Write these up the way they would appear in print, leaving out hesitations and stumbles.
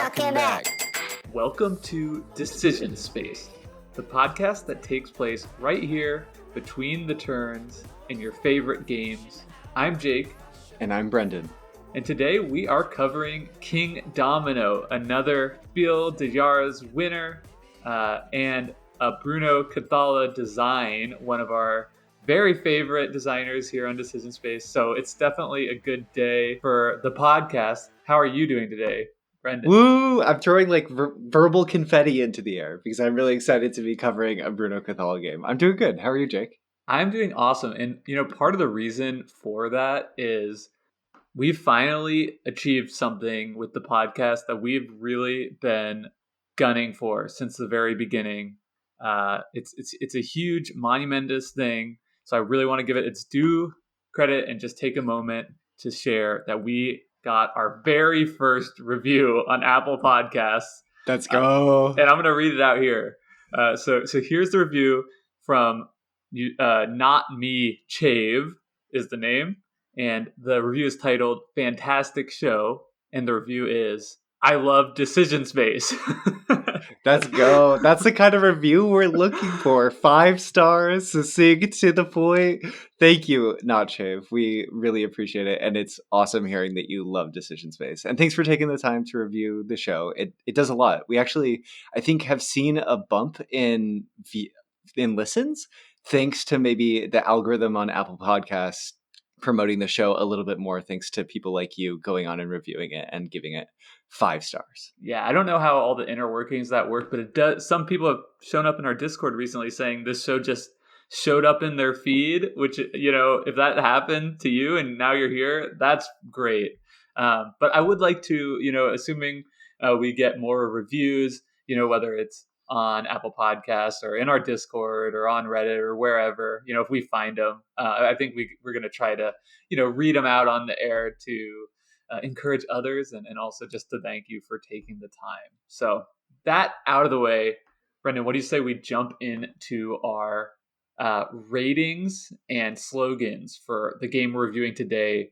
Welcome back. Welcome to Decision Space, the podcast that takes place right here between the turns in your favorite games. I'm Jake. And I'm Brendan. And today we are covering Kingdomino, another Bill de Jara's winner, and a Bruno Cathala design, one of our very favorite designers here on Decision Space. So it's definitely a good day for the podcast. How are you doing today, Brendan? Woo! I'm throwing verbal confetti into the air because I'm really excited to be covering a Bruno Cathala game. I'm doing good. How are you, Jake? I'm doing awesome. And, part of the reason for that is we've finally achieved something with the podcast that we've really been gunning for since the very beginning. It's a huge, monumentous thing. So I really want to give it its due credit and just take a moment to share that we got our very first review on Apple Podcasts. Let's go. And I'm going to read it out here. So here's the review from Not Me Chave is the name. And the review is titled Fantastic Show. And the review is, I love Decision Space. Let's go. That's the kind of review we're looking for. 5 stars, succinct, to the point. Thank you, Not Shave. We really appreciate it. And it's awesome hearing that you love Decision Space. And thanks for taking the time to review the show. It does a lot. We actually, I think, have seen a bump in listens, thanks to maybe the algorithm on Apple Podcasts promoting the show a little bit more, thanks to people like you going on and reviewing it and giving it 5 stars. Yeah, I don't know how all the inner workings of that work, but it does. Some people have shown up in our Discord recently saying this show just showed up in their feed, which, if that happened to you and now you're here, that's great. But I would like to, assuming we get more reviews, whether it's on Apple Podcasts or in our Discord or on Reddit or wherever, if we find them, I think we're going to try to, read them out on the air to encourage others and also just to thank you for taking the time. So that out of the way, Brendan, what do you say we jump into our ratings and slogans for the game we're reviewing today,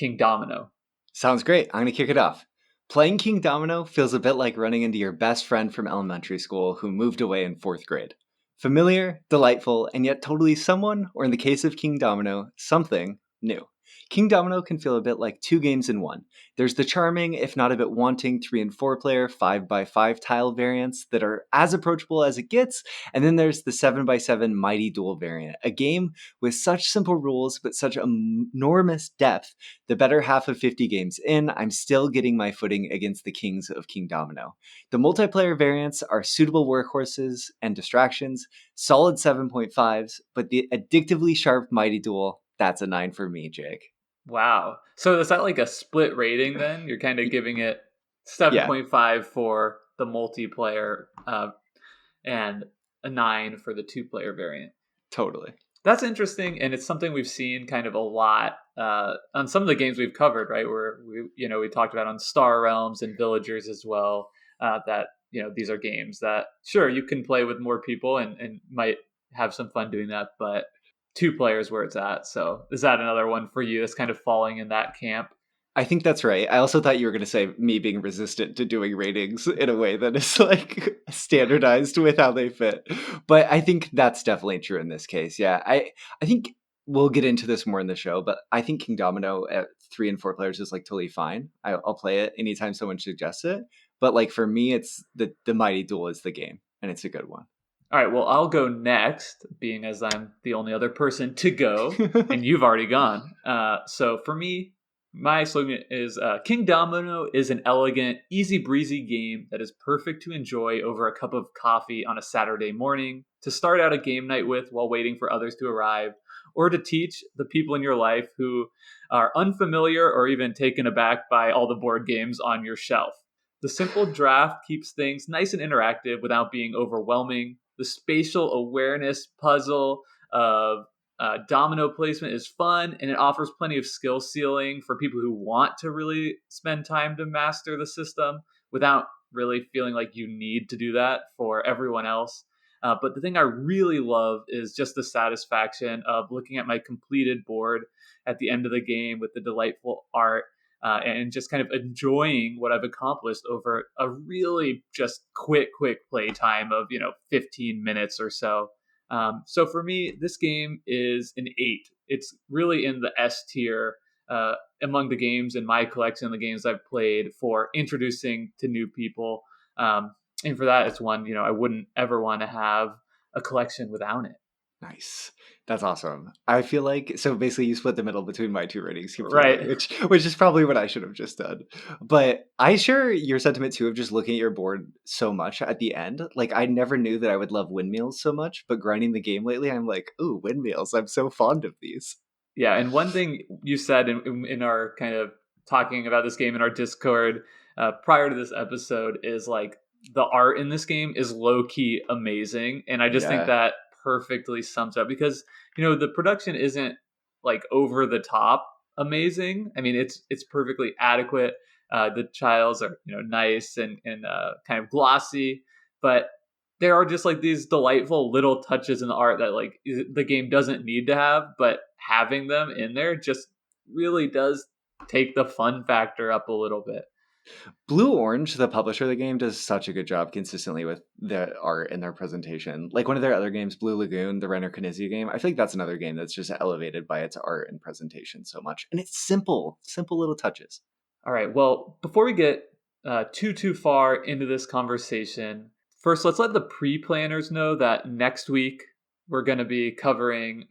Kingdomino? Sounds great. I'm going to kick it off. Playing Kingdomino feels a bit like running into your best friend from elementary school who moved away in 4th grade. Familiar, delightful, and yet totally someone, or in the case of Kingdomino, something new. Kingdomino can feel a bit like 2 games in one. There's the charming, if not a bit wanting, 3 and 4 player 5x5 tile variants that are as approachable as it gets, and then there's the 7x7 Mighty Duel variant, a game with such simple rules but such enormous depth. The better half of 50 games in, I'm still getting my footing against the kings of Kingdomino. The multiplayer variants are suitable workhorses and distractions, solid 7.5s, but the addictively sharp Mighty Duel, that's a 9 for me, Jake. Wow. So is that like a split rating then? You're kind of giving it 7.5 for the multiplayer and a 9 for the 2-player variant. Totally. That's interesting, and it's something we've seen kind of a lot on some of the games we've covered, right? Where we talked about on Star Realms and Villagers as well, that these are games that sure you can play with more people and might have some fun doing that, but 2 players where it's at. So is that another one for you that's kind of falling in that camp? I think that's right. I also thought you were going to say me being resistant to doing ratings in a way that is like standardized with how they fit. But I think that's definitely true in this case. Yeah, I think we'll get into this more in the show, but I think Kingdomino at 3 and 4 players is like totally fine. I'll play it anytime someone suggests it. But like for me, it's the Mighty Duel is the game, and it's a good one. All right, well, I'll go next, being as I'm the only other person to go, and you've already gone. So for me, my slogan is Kingdomino is an elegant, easy-breezy game that is perfect to enjoy over a cup of coffee on a Saturday morning, to start out a game night with while waiting for others to arrive, or to teach the people in your life who are unfamiliar or even taken aback by all the board games on your shelf. The simple draft keeps things nice and interactive without being overwhelming. The spatial awareness puzzle of domino placement is fun, and it offers plenty of skill ceiling for people who want to really spend time to master the system without really feeling like you need to do that for everyone else. But the thing I really love is just the satisfaction of looking at my completed board at the end of the game with the delightful art and just kind of enjoying what I've accomplished over a really just quick play time of 15 minutes or so. So for me, this game is an 8. It's really in the S tier among the games in my collection, the games I've played for introducing to new people. And for that, it's one I wouldn't ever want to have a collection without it. Nice. That's awesome. I feel like so basically you split the middle between my two ratings completely, Right. which is probably what I should have just done. But I share your sentiment too of just looking at your board so much at the end. Like I never knew that I would love windmills so much, but grinding the game lately, I'm like, ooh, windmills. I'm so fond of these. Yeah, and one thing you said in our kind of talking about this game in our Discord prior to this episode is like the art in this game is low key amazing, and I just think Yeah. that perfectly sums up because the production isn't like over the top amazing. I mean, it's perfectly adequate. The tiles are nice and kind of glossy, but there are just like these delightful little touches in the art that like the game doesn't need to have, but having them in there just really does take the fun factor up a little bit. Blue Orange, the publisher of the game, does such a good job consistently with the art and their presentation. Like one of their other games, Blue Lagoon, the Renner Knizia game, I think that's another game that's just elevated by its art and presentation so much. And it's simple little touches. All right. Well, before we get too far into this conversation, first let's let the pre-planners know that next week we're going to be covering.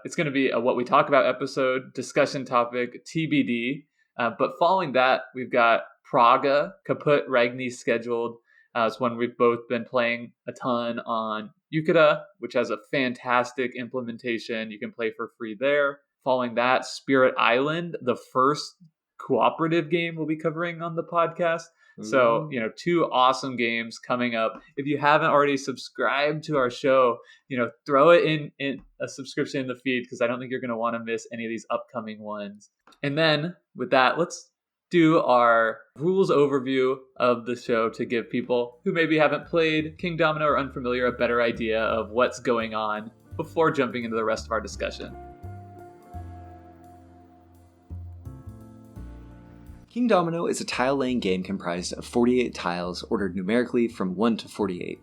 It's going to be a what we talk about episode, discussion topic, TBD. But following that, we've got Praga Kaput Ragni scheduled. It's one we've both been playing a ton on Yukata, which has a fantastic implementation. You can play for free there. Following that, Spirit Island, the first cooperative game we'll be covering on the podcast. So, Ooh. two awesome games coming up. If you haven't already subscribed to our show, throw it in a subscription in the feed because I don't think you're going to want to miss any of these upcoming ones. And then with that, let's do our rules overview of the show to give people who maybe haven't played Kingdomino or unfamiliar a better idea of what's going on before jumping into the rest of our discussion. Kingdomino is a tile-laying game comprised of 48 tiles ordered numerically from 1 to 48.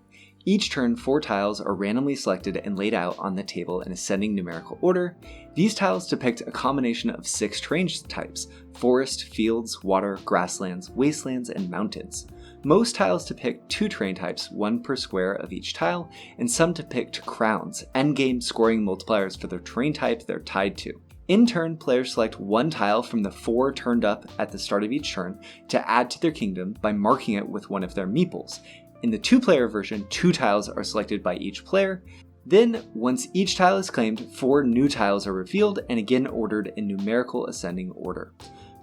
Each turn, 4 tiles are randomly selected and laid out on the table in ascending numerical order. These tiles depict a combination of 6 terrain types: forest, fields, water, grasslands, wastelands, and mountains. Most tiles depict 2 terrain types, 1 per square of each tile, and some depict crowns, endgame scoring multipliers for the terrain type they're tied to. In turn, players select 1 tile from the 4 turned up at the start of each turn to add to their kingdom by marking it with one of their meeples. In the 2-player version, 2 tiles are selected by each player. Then, once each tile is claimed, 4 new tiles are revealed and again ordered in numerical ascending order.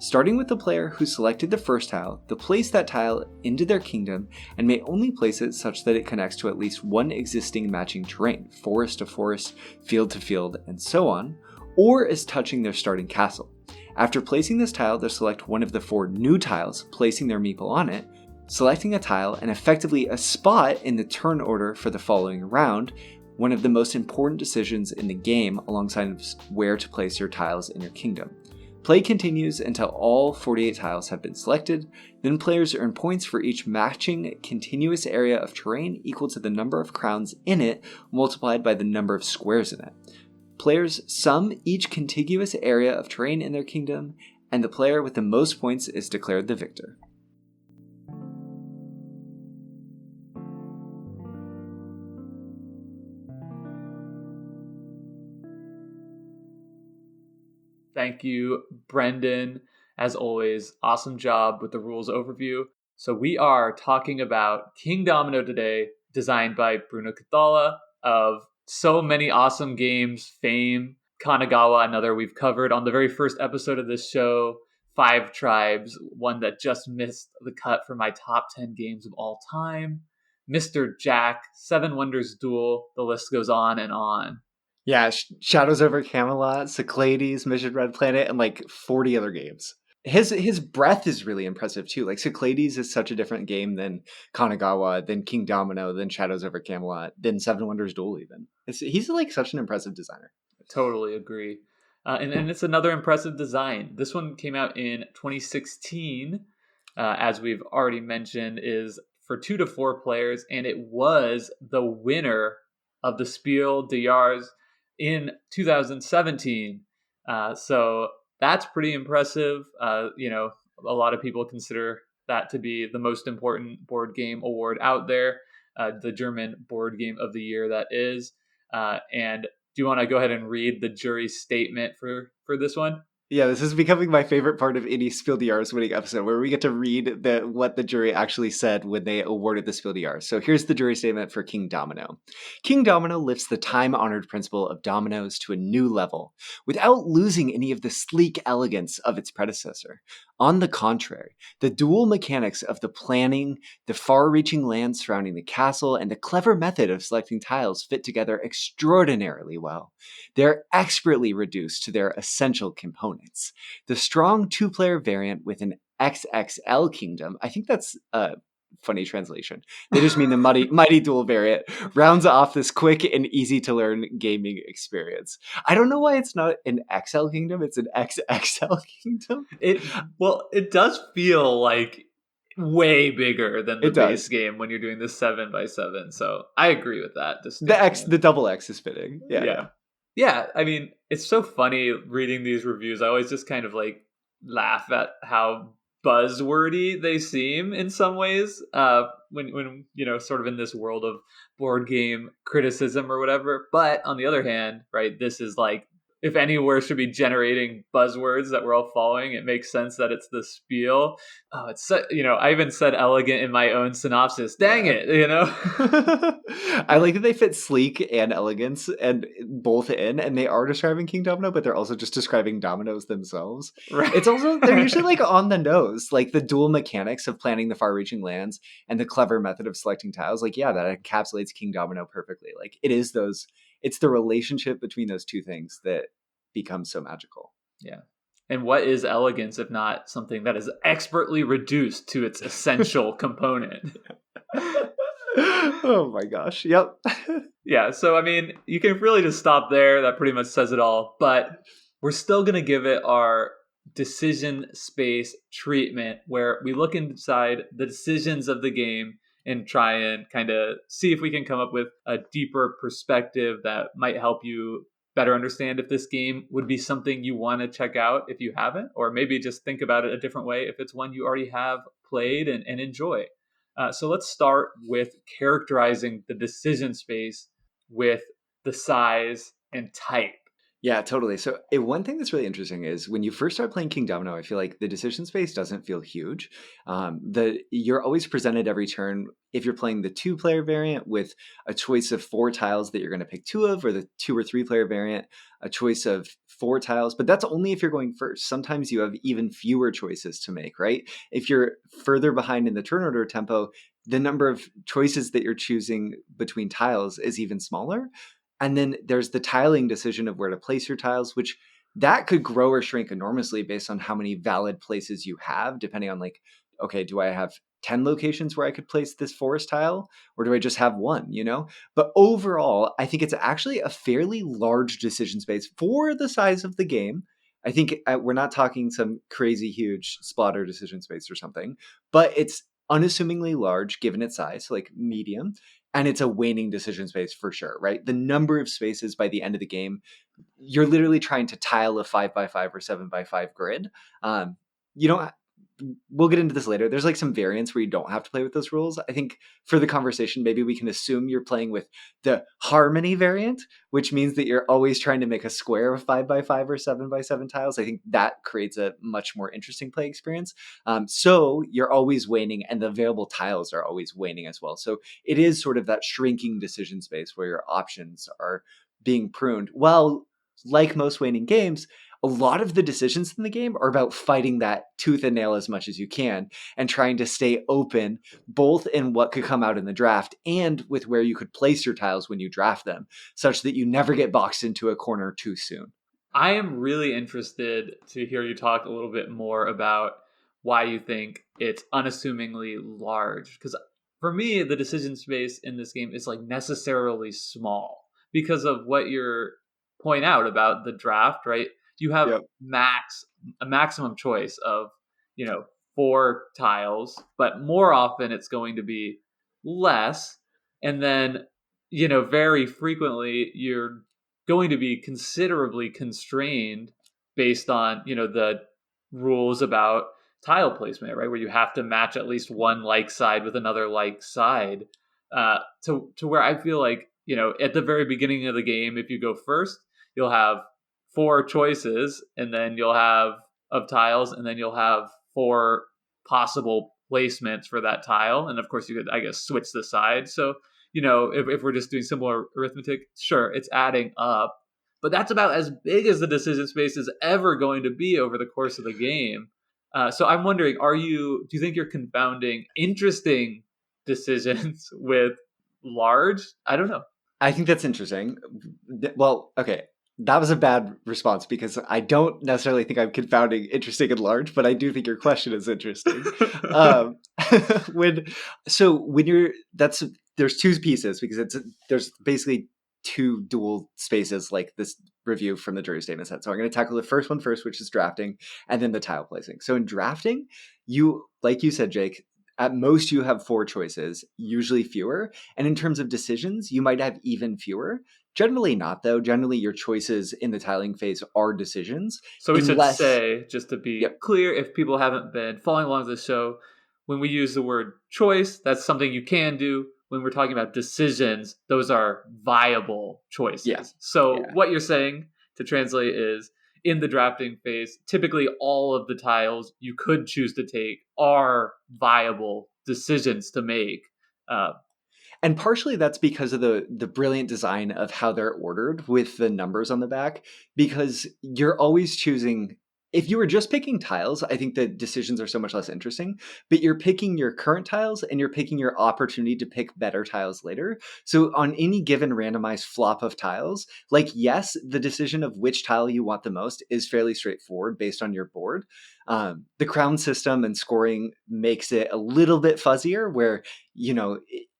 Starting with the player who selected the first tile, they'll place that tile into their kingdom and may only place it such that it connects to at least one existing matching terrain, forest to forest, field to field, and so on, or is touching their starting castle. After placing this tile, they'll select one of the 4 new tiles, placing their meeple on it, selecting a tile and effectively a spot in the turn order for the following round, one of the most important decisions in the game alongside where to place your tiles in your kingdom. Play continues until all 48 tiles have been selected, then players earn points for each matching continuous area of terrain equal to the number of crowns in it multiplied by the number of squares in it. Players sum each contiguous area of terrain in their kingdom, and the player with the most points is declared the victor. Thank you, Brendan. As always, awesome job with the rules overview. So we are talking about Kingdomino today, designed by Bruno Cathala of so many awesome games fame. Kanagawa, another we've covered on the very first episode of this show. 5 Tribes, one that just missed the cut for my top 10 games of all time. Mr. Jack, 7 Wonders Duel, the list goes on and on. Yeah, Shadows over Camelot, Cyclades, Mission Red Planet, and like 40 other games. His breadth is really impressive too. Like Cyclades is such a different game than Kanagawa, than Kingdomino, than Shadows over Camelot, than Seven Wonders Duel even. He's like such an impressive designer. Totally agree. And it's another impressive design. This one came out in 2016, as we've already mentioned, is for 2 to 4 players, and it was the winner of the Spiel des Jahres in 2017. So that's pretty impressive. A lot of people consider that to be the most important board game award out there, the German Board Game of the Year, that is. And do you want to go ahead and read the jury statement for this one? Yeah, this is becoming my favorite part of any Spiel des Jahres winning episode, where we get to read what the jury actually said when they awarded the Spiel des Jahres. So here's the jury statement for Kingdomino. Kingdomino lifts the time-honored principle of dominoes to a new level, without losing any of the sleek elegance of its predecessor. On the contrary, the dual mechanics of the planning, the far-reaching land surrounding the castle, and the clever method of selecting tiles fit together extraordinarily well. They're expertly reduced to their essential components. The strong two-player variant with an XXL kingdom, I think that's a funny translation. They just mean the mighty dual variant, rounds off this quick and easy to learn gaming experience. I don't know why it's not an XL kingdom, it's an XXL kingdom. It does feel like way bigger than the It base does. game when you're doing the 7x7. So I agree with that distinction. The double X is fitting. Yeah. Yeah, I mean, it's so funny reading these reviews. I always just kind of like laugh at how buzzwordy they seem in some ways. When sort of in this world of board game criticism or whatever. But on the other hand, right, this is like, if anywhere should be generating buzzwords that we're all following, it makes sense that it's the Spiel. Oh, I even said elegant in my own synopsis. Dang it, I like that they fit sleek and elegance and both in, and they are describing King Domino, but they're also just describing dominoes themselves. Right. It's also, they're usually like on the nose, like the dual mechanics of planning the far-reaching lands and the clever method of selecting tiles. Like, yeah, that encapsulates King Domino perfectly. Like, it's the relationship between those two things that becomes so magical. Yeah. And what is elegance if not something that is expertly reduced to its essential component? Oh my gosh. Yep. Yeah, so I mean, you can really just stop there. That pretty much says it all. But we're still going to give it our decision space treatment, where we look inside the decisions of the game and try and kind of see if we can come up with a deeper perspective that might help you better understand if this game would be something you want to check out if you haven't, or maybe just think about it a different way if it's one you already have played and enjoy. So let's start with characterizing the decision space with the size and type. Yeah, totally. So one thing that's really interesting is when you first start playing King Domino, I feel like the decision space doesn't feel huge. You're always presented every turn, if you're playing the 2-player variant, with a choice of 4 tiles that you're going to pick 2 of, or the 2 or 3-player variant, a choice of 4 tiles. But that's only if you're going first. Sometimes you have even fewer choices to make, right? If you're further behind in the turn order tempo, the number of choices that you're choosing between tiles is even smaller. And then there's the tiling decision of where to place your tiles, which that could grow or shrink enormously based on how many valid places you have, depending on like, okay, do I have 10 locations where I could place this forest tile, or do I just have one, But overall, I think it's actually a fairly large decision space for the size of the game. I think we're not talking some crazy huge splatter decision space or something, but it's unassumingly large given its size, so like medium. And it's a waning decision space for sure, right? The number of spaces by the end of the game, you're literally trying to tile a 5x5 or 7x5 grid. You don't. We'll get into this later. There's like some variants where you don't have to play with those rules. I think for the conversation, maybe we can assume you're playing with the harmony variant, which means that you're always trying to make a square of 5x5 or 7x7 tiles. I think that creates a much more interesting play experience. So you're always waning, and the available tiles are always waning as well. So it is sort of that shrinking decision space where your options are being pruned. Well, like most waning games, a lot of the decisions in the game are about fighting that tooth and nail as much as you can and trying to stay open, both in what could come out in the draft and with where you could place your tiles when you draft them, such that you never get boxed into a corner too soon. I am really interested to hear you talk a little bit more about why you think it's unassumingly large. Because for me, the decision space in this game is like necessarily small because of what you're point out about the draft, right? you have Yep. a maximum choice of, you know, 4 tiles, but more often it's going to be less. And then, very frequently you're going to be considerably constrained based on, the rules about tile placement, right? Where you have to match at least one like side with another like side. To where I feel like, at the very beginning of the game, if you go first, you'll have 4 choices, and then you'll have of tiles, and then you'll have 4 possible placements for that tile. And of course, you could, I guess, switch the side. So, if we're just doing similar arithmetic, sure, it's adding up. But that's about as big as the decision space is ever going to be over the course of the game. So I'm wondering, do you think you're confounding interesting decisions with large? I don't know. I think that's interesting. Well, okay. That was a bad response because I don't necessarily think I'm confounding interesting and large, but I do think your question is interesting. Um, when when you're that's there's two pieces because there's basically two dual spaces like this review from the jury statement set. So I'm going to tackle the first one first, which is drafting, and then the tile placing. So in drafting, like you said, Jake, at most you have 4 choices, usually fewer. And in terms of decisions, you might have even fewer. Generally not, though. Generally, your choices in the tiling phase are decisions, So we should unless, say, just to be yep, clear, if people haven't been following along the show, when we use the word choice, that's something you can do. When we're talking about decisions, those are viable yeah, choices. So yeah. what you're saying, to translate, is in the drafting phase, typically all of the tiles you could choose to take are viable decisions to make. Uh, And partially that's because of the brilliant design of how they're ordered with the numbers on the back, because you're always choosing. If you were just picking tiles, I think the decisions are so much less interesting, but you're picking your current tiles and you're picking your opportunity to pick better tiles later. So on any given randomized flop of tiles, like, yes, the decision of which tile you want the most is fairly straightforward based on your board. The crown system and scoring makes it a little bit fuzzier where,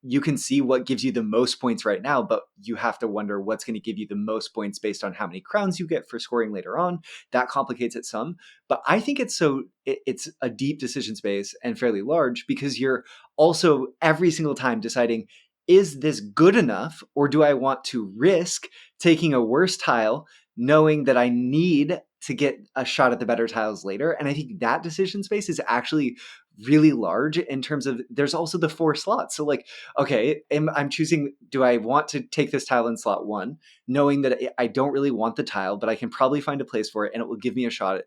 you can see what gives you the most points right now, but you have to wonder what's going to give you the most points based on how many crowns you get for scoring later on. That complicates it some. But I think it's a deep decision space and fairly large because you're also every single time deciding, is this good enough or do I want to risk taking a worse tile knowing that I need to get a shot at the better tiles later? And I think that decision space is actually really large in terms of there's also the 4 slots. So like, okay, I'm choosing, do I want to take this tile in slot 1, knowing that I don't really want the tile, but I can probably find a place for it and it will give me a shot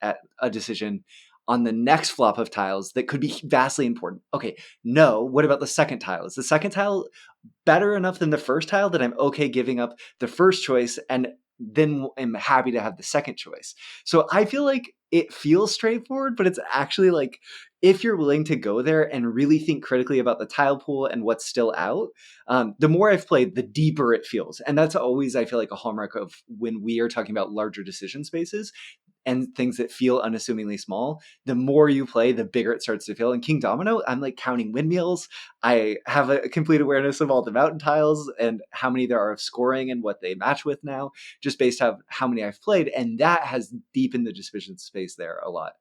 at a decision on the next flop of tiles that could be vastly important. Okay, no, what about the second tile? Is the second tile better enough than the first tile that I'm okay giving up the first choice and then am happy to have the second choice? So I feel like it feels straightforward, but it's actually like, if you're willing to go there and really think critically about the tile pool and what's still out, the more I've played, the deeper it feels. And that's always, I feel like, a hallmark of when we are talking about larger decision spaces and things that feel unassumingly small. The more you play, the bigger it starts to feel. In Kingdomino, I'm like counting windmills. I have a complete awareness of all the mountain tiles and how many there are of scoring and what they match with now, just based on how many I've played. And that has deepened the decision space there a lot.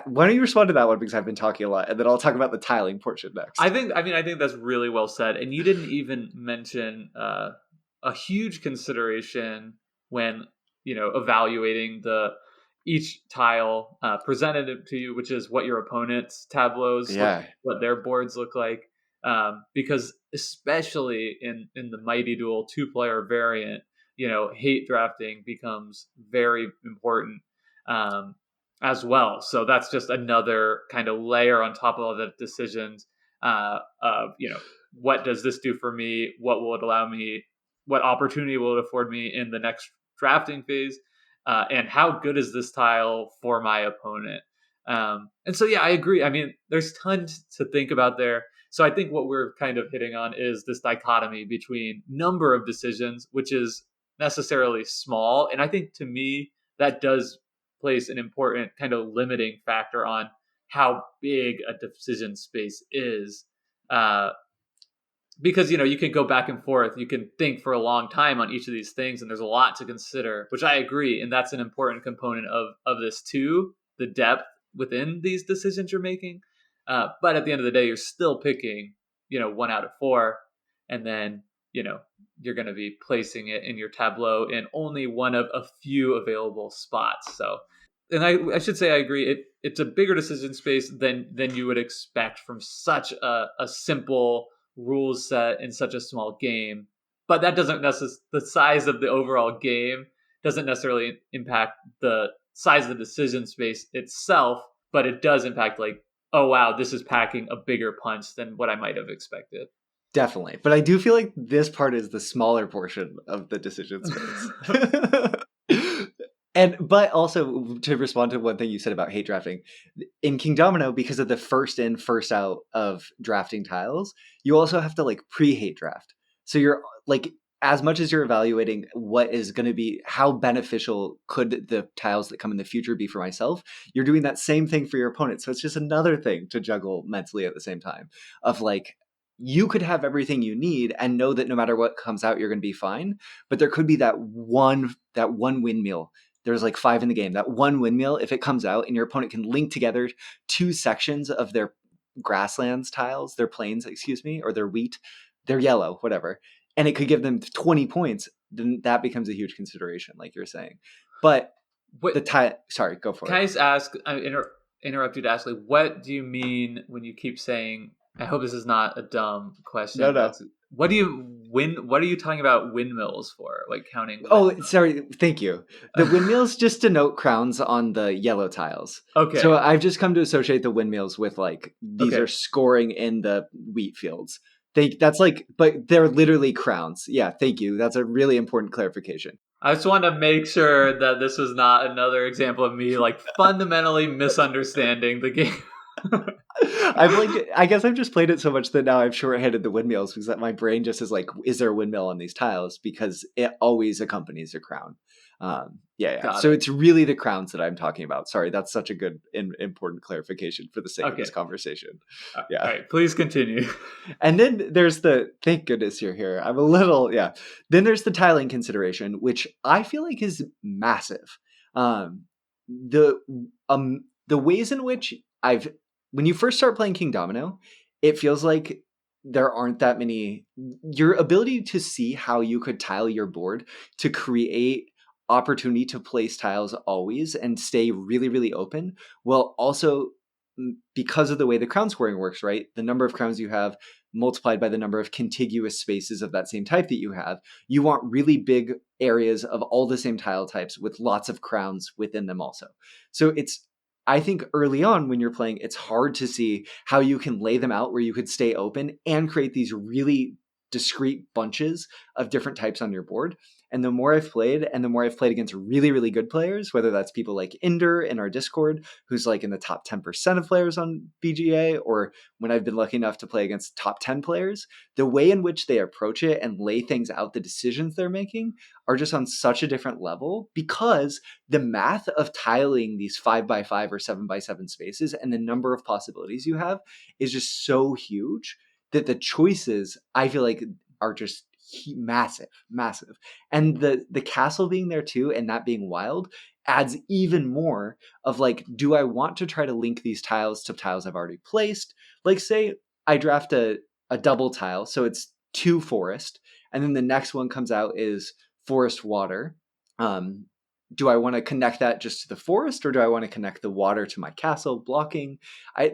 Why don't you respond to that one, because I've been talking a lot, and then I'll talk about the tiling portion next. I think that's really well said. And you didn't even mention a huge consideration when, evaluating the each tile presented to you, which is what your opponent's tableaus look, Yeah. what their boards look like. Because especially in the Mighty Duel 2-player variant, hate drafting becomes very important. Um, as well. So that's just another kind of layer on top of all the decisions of, what does this do for me? What will it allow me? What opportunity will it afford me in the next drafting phase? And how good is this tile for my opponent? And so, yeah, I agree. I mean, there's tons to think about there. So I think what we're kind of hitting on is this dichotomy between number of decisions, which is necessarily small. And I think, to me, that does place an important kind of limiting factor on how big a decision space is. Uh, because you can go back and forth, you can think for a long time on each of these things, and there's a lot to consider, which I agree, and that's an important component of this too, the depth within these decisions you're making. But at the end of the day, you're still picking one out of four, and then you're going to be placing it in your tableau in only one of a few available spots. So, and I should say I agree. It's a bigger decision space than you would expect from such a simple rules set in such a small game. But that doesn't necessarily, the size of the overall game doesn't necessarily impact the size of the decision space itself, but it does impact, like, oh wow, this is packing a bigger punch than what I might have expected. Definitely. But I do feel like this part is the smaller portion of the decision space. But also to respond to one thing you said about hate drafting, in Kingdomino, because of the first in, first out of drafting tiles, you also have to like pre-hate draft. So you're like, as much as you're evaluating what is going to be, how beneficial could the tiles that come in the future be for myself, you're doing that same thing for your opponent. So it's just another thing to juggle mentally at the same time of like, you could have everything you need and know that no matter what comes out, you're going to be fine. But there could be that one windmill. There's like 5 in the game. That one windmill, if it comes out and your opponent can link together 2 sections of their grasslands tiles, their plains, excuse me, or their wheat, their yellow, whatever, and it could give them 20 points, then that becomes a huge consideration, like you're saying. But What, the tile, sorry, go for can I it. just ask, interrupt you to ask, like, what do you mean when you keep saying, I hope this is not a dumb No, question, no. but what are you talking about windmills for? Like counting Oh, windmills? sorry. Thank you. The windmills just denote crowns on the yellow tiles. So Okay. I've just come to associate the windmills with like these are Okay. scoring in the wheat fields. That's like, but they're literally crowns. Yeah, thank you. That's a really important clarification. I just want to make sure that this was not another example of me like fundamentally misunderstanding the game. I've like, I guess I've just played it so much that now I've shorthanded the windmills because that my brain just is like, is there a windmill on these tiles? Because it always accompanies a crown. Yeah. Got So it. it's really the crowns that I'm talking about. Sorry, that's such a good and important clarification for the sake of Okay. this conversation. All Yeah. right. Please continue. And then there's thank goodness you're here. I'm a little, yeah. Then there's the tiling consideration, which I feel like is massive. Um, the the ways in which when you first start playing King Domino, it feels like there aren't that many. Your ability to see how you could tile your board to create opportunity to place tiles always and stay really, really open, while also because of the way the crown scoring works, right? The number of crowns you have multiplied by the number of contiguous spaces of that same type that you have, you want really big areas of all the same tile types with lots of crowns within them also. So I think early on when you're playing, it's hard to see how you can lay them out where you could stay open and create these really discrete bunches of different types on your board. And the more I've played, and the more I've played against really, really good players, whether that's people like Inder in our Discord, who's like in the top 10% of players on BGA, or when I've been lucky enough to play against top 10 players, the way in which they approach it and lay things out, the decisions they're making are just on such a different level because the math of tiling these 5x5 or 7x7 spaces and the number of possibilities you have is just so huge that the choices I feel like are just massive. And the castle being there too and that being wild adds even more of like, do I want to try to link these tiles to tiles I've already placed? Like say I draft a double tile, so it's 2 forest, and then the next one comes out is forest water. Do I want to connect that just to the forest, or do I want to connect the water to my castle blocking?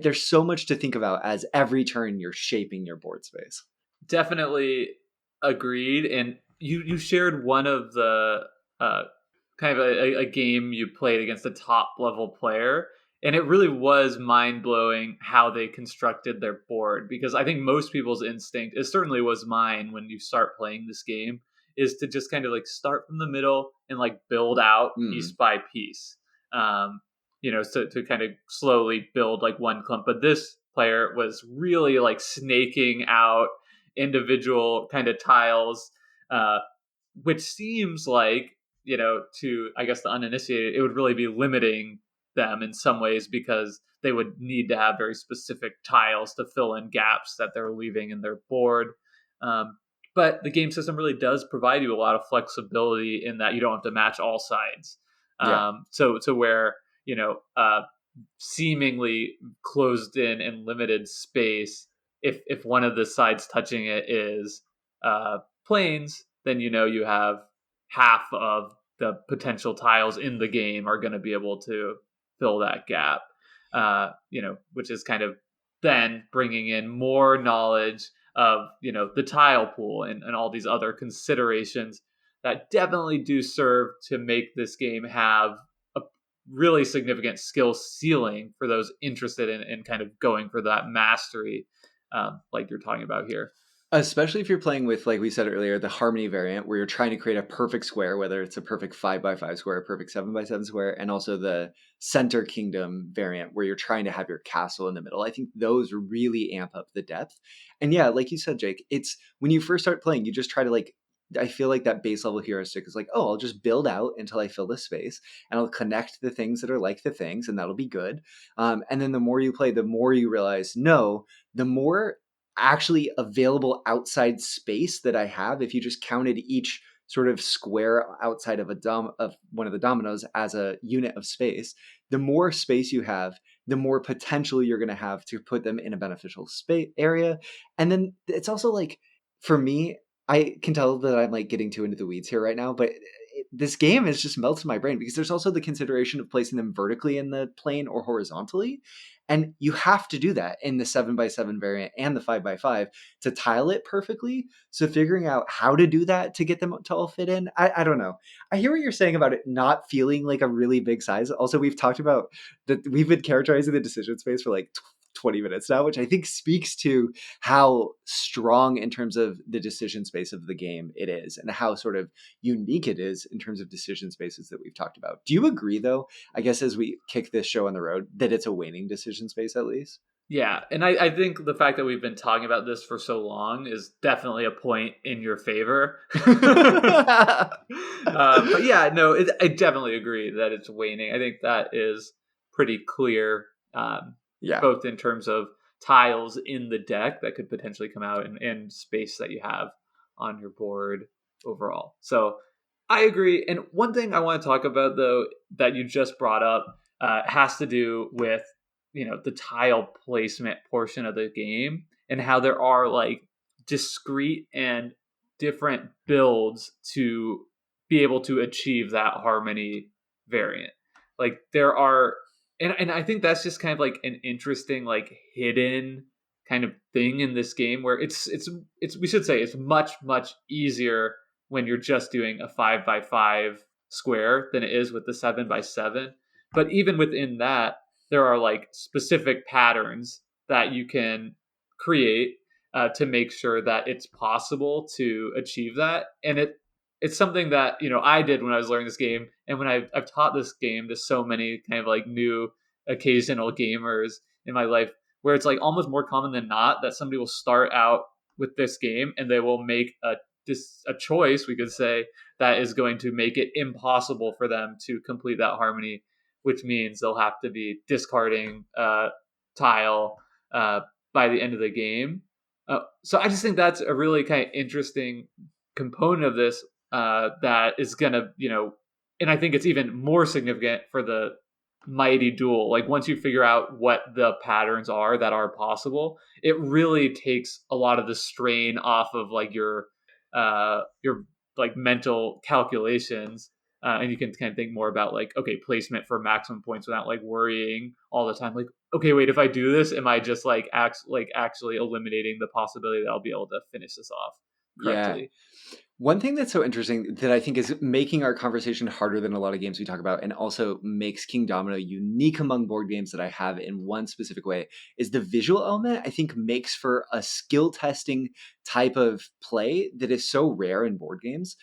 There's so much to think about as every turn you're shaping your board space. Definitely agreed. And you shared one of the uh, kind of a game you played against a top level player, and it really was mind blowing how they constructed their board, because I think most people's instinct, it certainly was mine when you start playing this game, is to just kind of like start from the middle and like build out piece Mm. by piece. So to kind of slowly build like one clump. But this player was really like snaking out individual kind of tiles, uh, which seems like, to, I guess, the uninitiated, it would really be limiting them in some ways, because they would need to have very specific tiles to fill in gaps that they're leaving in their board. But the game system really does provide you a lot of flexibility in that you don't have to match all sides. Yeah. So to where, seemingly closed in and limited space, if one of the sides touching it is planes, then you have half of the potential tiles in the game are going to be able to fill that gap. Which is kind of then bringing in more knowledge of the tile pool and all these other considerations that definitely do serve to make this game have a really significant skill ceiling for those interested in kind of going for that mastery, like you're talking about here. Especially if you're playing with, like we said earlier, the harmony variant, where you're trying to create a perfect square, whether it's a perfect 5x5 square, a perfect 7x7 square, and also the center kingdom variant, where you're trying to have your castle in the middle. I think those really amp up the depth. And yeah, like you said, Jake, it's when you first start playing, you just try to like, I feel like that base level heuristic is like, oh, I'll just build out until I fill this space, and I'll connect the things that are like the things, and that'll be good. And then the more you play, the more you realize, no, the more actually available outside space that I have, if you just counted each sort of square outside of of one of the dominoes as a unit of space, the more space you have, the more potential you're going to have to put them in a beneficial space area. And then it's also like, for me, I can tell that I'm like getting too into the weeds here right now, but this game has just melted my brain because there's also the consideration of placing them vertically in the plane or horizontally. And you have to do that in the 7x7 variant and the 5x5 to tile it perfectly. So figuring out how to do that to get them to all fit in, I don't know. I hear what you're saying about it not feeling like a really big size. Also, we've talked about that we've been characterizing the decision space for like 20 minutes now, which I think speaks to how strong in terms of the decision space of the game it is and how sort of unique it is in terms of decision spaces that we've talked about. Do you agree, though, I guess as we kick this show on the road, that it's a waning decision space at least? Yeah, and I think the fact that we've been talking about this for so long is definitely a point in your favor. But yeah, no, I definitely agree that it's waning. I think that is pretty clear, Yeah. both in terms of tiles in the deck that could potentially come out and space that you have on your board overall. So I agree. And one thing I want to talk about, though, that you just brought up has to do with the tile placement portion of the game and how there are like discrete and different builds to be able to achieve that harmony variant. Like there are, and I think that's just kind of like an interesting like hidden kind of thing in this game where it's we should say it's much easier when you're just doing a 5x5 square than it is with the 7x7. But even within that, there are like specific patterns that you can create to make sure that it's possible to achieve that. And it's something that I did when I was learning this game, and when I've taught this game to so many kind of like new occasional gamers in my life, where it's like almost more common than not that somebody will start out with this game and they will make a choice, we could say, that is going to make it impossible for them to complete that harmony, which means they'll have to be discarding tile by the end of the game. So I just think that's a really kind of interesting component of this that is going to, and I think it's even more significant for the mighty duel. Like once you figure out what the patterns are that are possible, it really takes a lot of the strain off of like your like mental calculations, and you can kind of think more about like, okay, placement for maximum points without like worrying all the time. Like, okay, wait, if I do this, am I just like actually eliminating the possibility that I'll be able to finish this off Yeah. correctly? One thing that's so interesting that I think is making our conversation harder than a lot of games we talk about, and also makes Kingdomino unique among board games that I have in one specific way, is the visual element. I think makes for a skill testing type of play that is so rare in board games,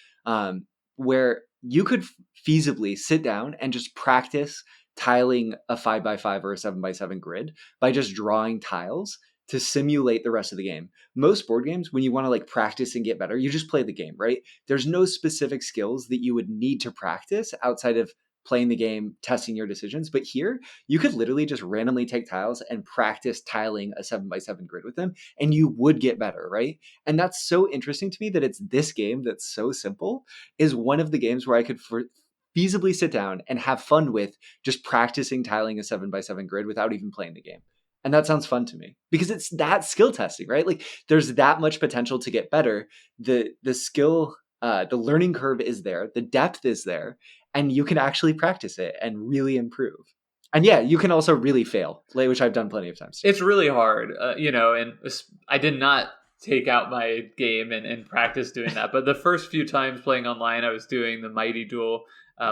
where you could feasibly sit down and just practice tiling a 5x5 or a 7x7 grid by just drawing tiles to simulate the rest of the game. Most board games, when you want to like practice and get better, you just play the game, right? There's no specific skills that you would need to practice outside of playing the game, testing your decisions. But here, you could literally just randomly take tiles and practice tiling a 7x7 grid with them, and you would get better, right? And that's so interesting to me that it's this game that's so simple is one of the games where I could feasibly sit down and have fun with just practicing tiling a 7x7 grid without even playing the game. And that sounds fun to me because it's that skill testing, right? Like there's that much potential to get better. The skill, the learning curve is there, the depth is there, and you can actually practice it and really improve. And yeah, you can also really fail, which I've done plenty of times too. It's really hard, and I did not take out my game and practice doing that. But the first few times playing online, I was doing the Mighty Duel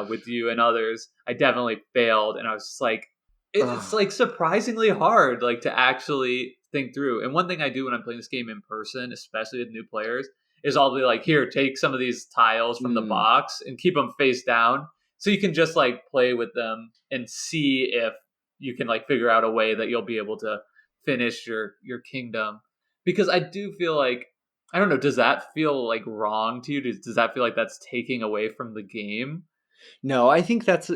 with you and others. I definitely failed, and I was just like, it's Ugh. like surprisingly hard, like to actually think through. And one thing I do when I'm playing this game in person, especially with new players, is I'll be like, here, take some of these tiles from the Mm. box and keep them face down, so you can just like play with them and see if you can like figure out a way that you'll be able to finish your kingdom. Because I do feel like, I don't know, does that feel like wrong to you? Does that feel like that's taking away from the game? No, I think that's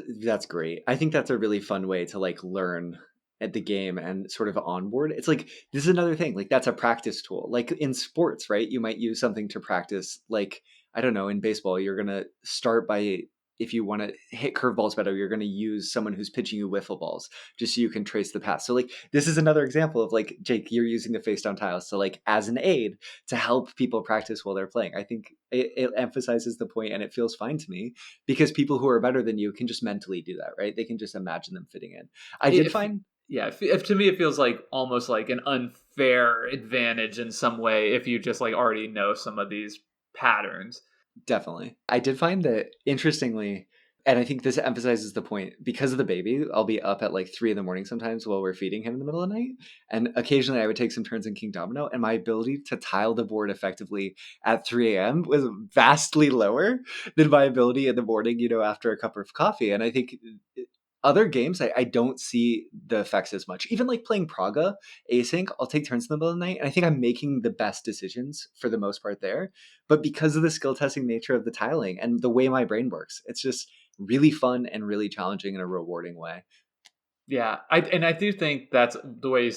great. I think that's a really fun way to like learn at the game and sort of onboard. It's like this is another thing. Like that's a practice tool. Like in sports, right? You might use something to practice. Like I don't know, in baseball, you're gonna start by if you want to hit curveballs better, you're going to use someone who's pitching you wiffle balls just so you can trace the path. So like this is another example of like Jake, you're using the face down tiles so like as an aid to help people practice while they're playing. I think it emphasizes the point and it feels fine to me because people who are better than you can just mentally do that, right? They can just imagine them fitting in. I did If find Yeah, if to me it feels like almost like an unfair advantage in some way if you just like already know some of these patterns. definitely. I did find that interestingly, and I think this emphasizes the point because of the baby, I'll be up at like 3 in the morning sometimes while we're feeding him in the middle of the night. And occasionally I would take some turns in Kingdomino, and my ability to tile the board effectively at 3 a.m. was vastly lower than my ability in the morning, after a cup of coffee. And I think other games, I don't see the effects as much. Even like playing Praga async, I'll take turns in the middle of the night, and I think I'm making the best decisions for the most part there. But because of the skill testing nature of the tiling and the way my brain works, it's just really fun and really challenging in a rewarding way. Yeah, I do think that's the way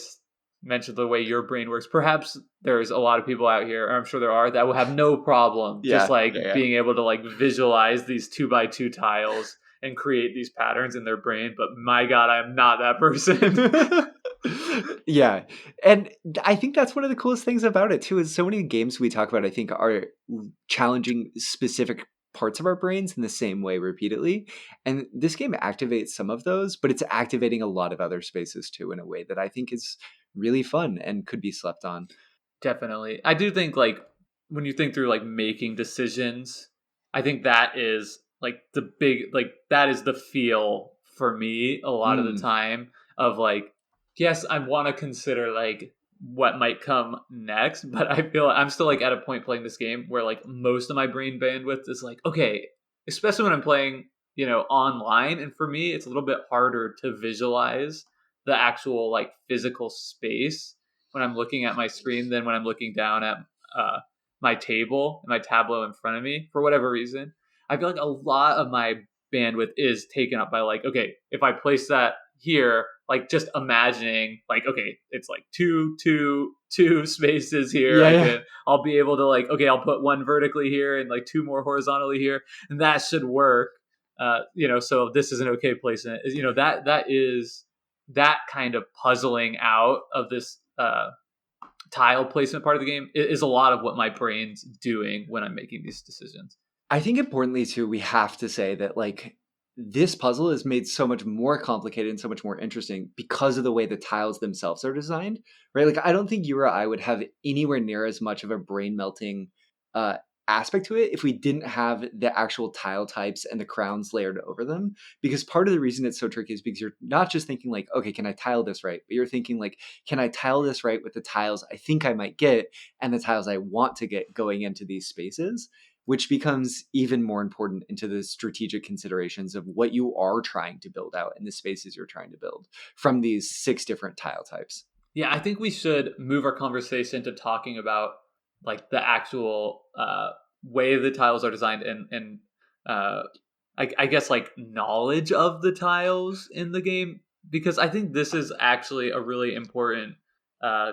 mentioned the way your brain works. Perhaps there's a lot of people out here, or I'm sure there are, that will have no problem just Yeah, like yeah, being able to like visualize these 2x2 tiles and create these patterns in their brain. But my God, I'm not that person. yeah. Yeah. And I think that's one of the coolest things about it too is so many games we talk about I think are challenging specific parts of our brains in the same way repeatedly. And this game activates some of those, but it's activating a lot of other spaces too in a way that I think is really fun and could be slept on. Definitely. I do think like when you think through like making decisions, I think that is like the big like that is the feel for me a lot of the Mm, time of like yes, I want to consider like what might come next, but I feel I'm still like at a point playing this game where like most of my brain bandwidth is like okay, especially when I'm playing, online, and for me it's a little bit harder to visualize the actual like physical space when I'm looking at my screen than when I'm looking down at uh, my table, my tableau in front of me. For whatever reason, I feel like a lot of my bandwidth is taken up by like, okay, if I place that here, like just imagining, like, okay, it's like two spaces here. yeah, yeah. I'll be able to like, okay, I'll put one vertically here and like two more horizontally here, and that should work. So this is an okay placement. That is that kind of puzzling out of this tile placement part of the game is a lot of what my brain's doing when I'm making these decisions. I think importantly too, we have to say that like this puzzle is made so much more complicated and so much more interesting because of the way the tiles themselves are designed, right? Like I don't think you or I would have anywhere near as much of a brain melting uh, aspect to it if we didn't have the actual tile types and the crowns layered over them. Because part of the reason it's so tricky is because you're not just thinking like, okay, can I tile this right? But you're thinking like, can I tile this right with the tiles I think I might get and the tiles I want to get going into these spaces, which becomes even more important into the strategic considerations of what you are trying to build out in the spaces you're trying to build from these 6 different tile types. Yeah, I think we should move our conversation to talking about like the actual way the tiles are designed and I guess like knowledge of the tiles in the game, because I think this is actually a really important uh,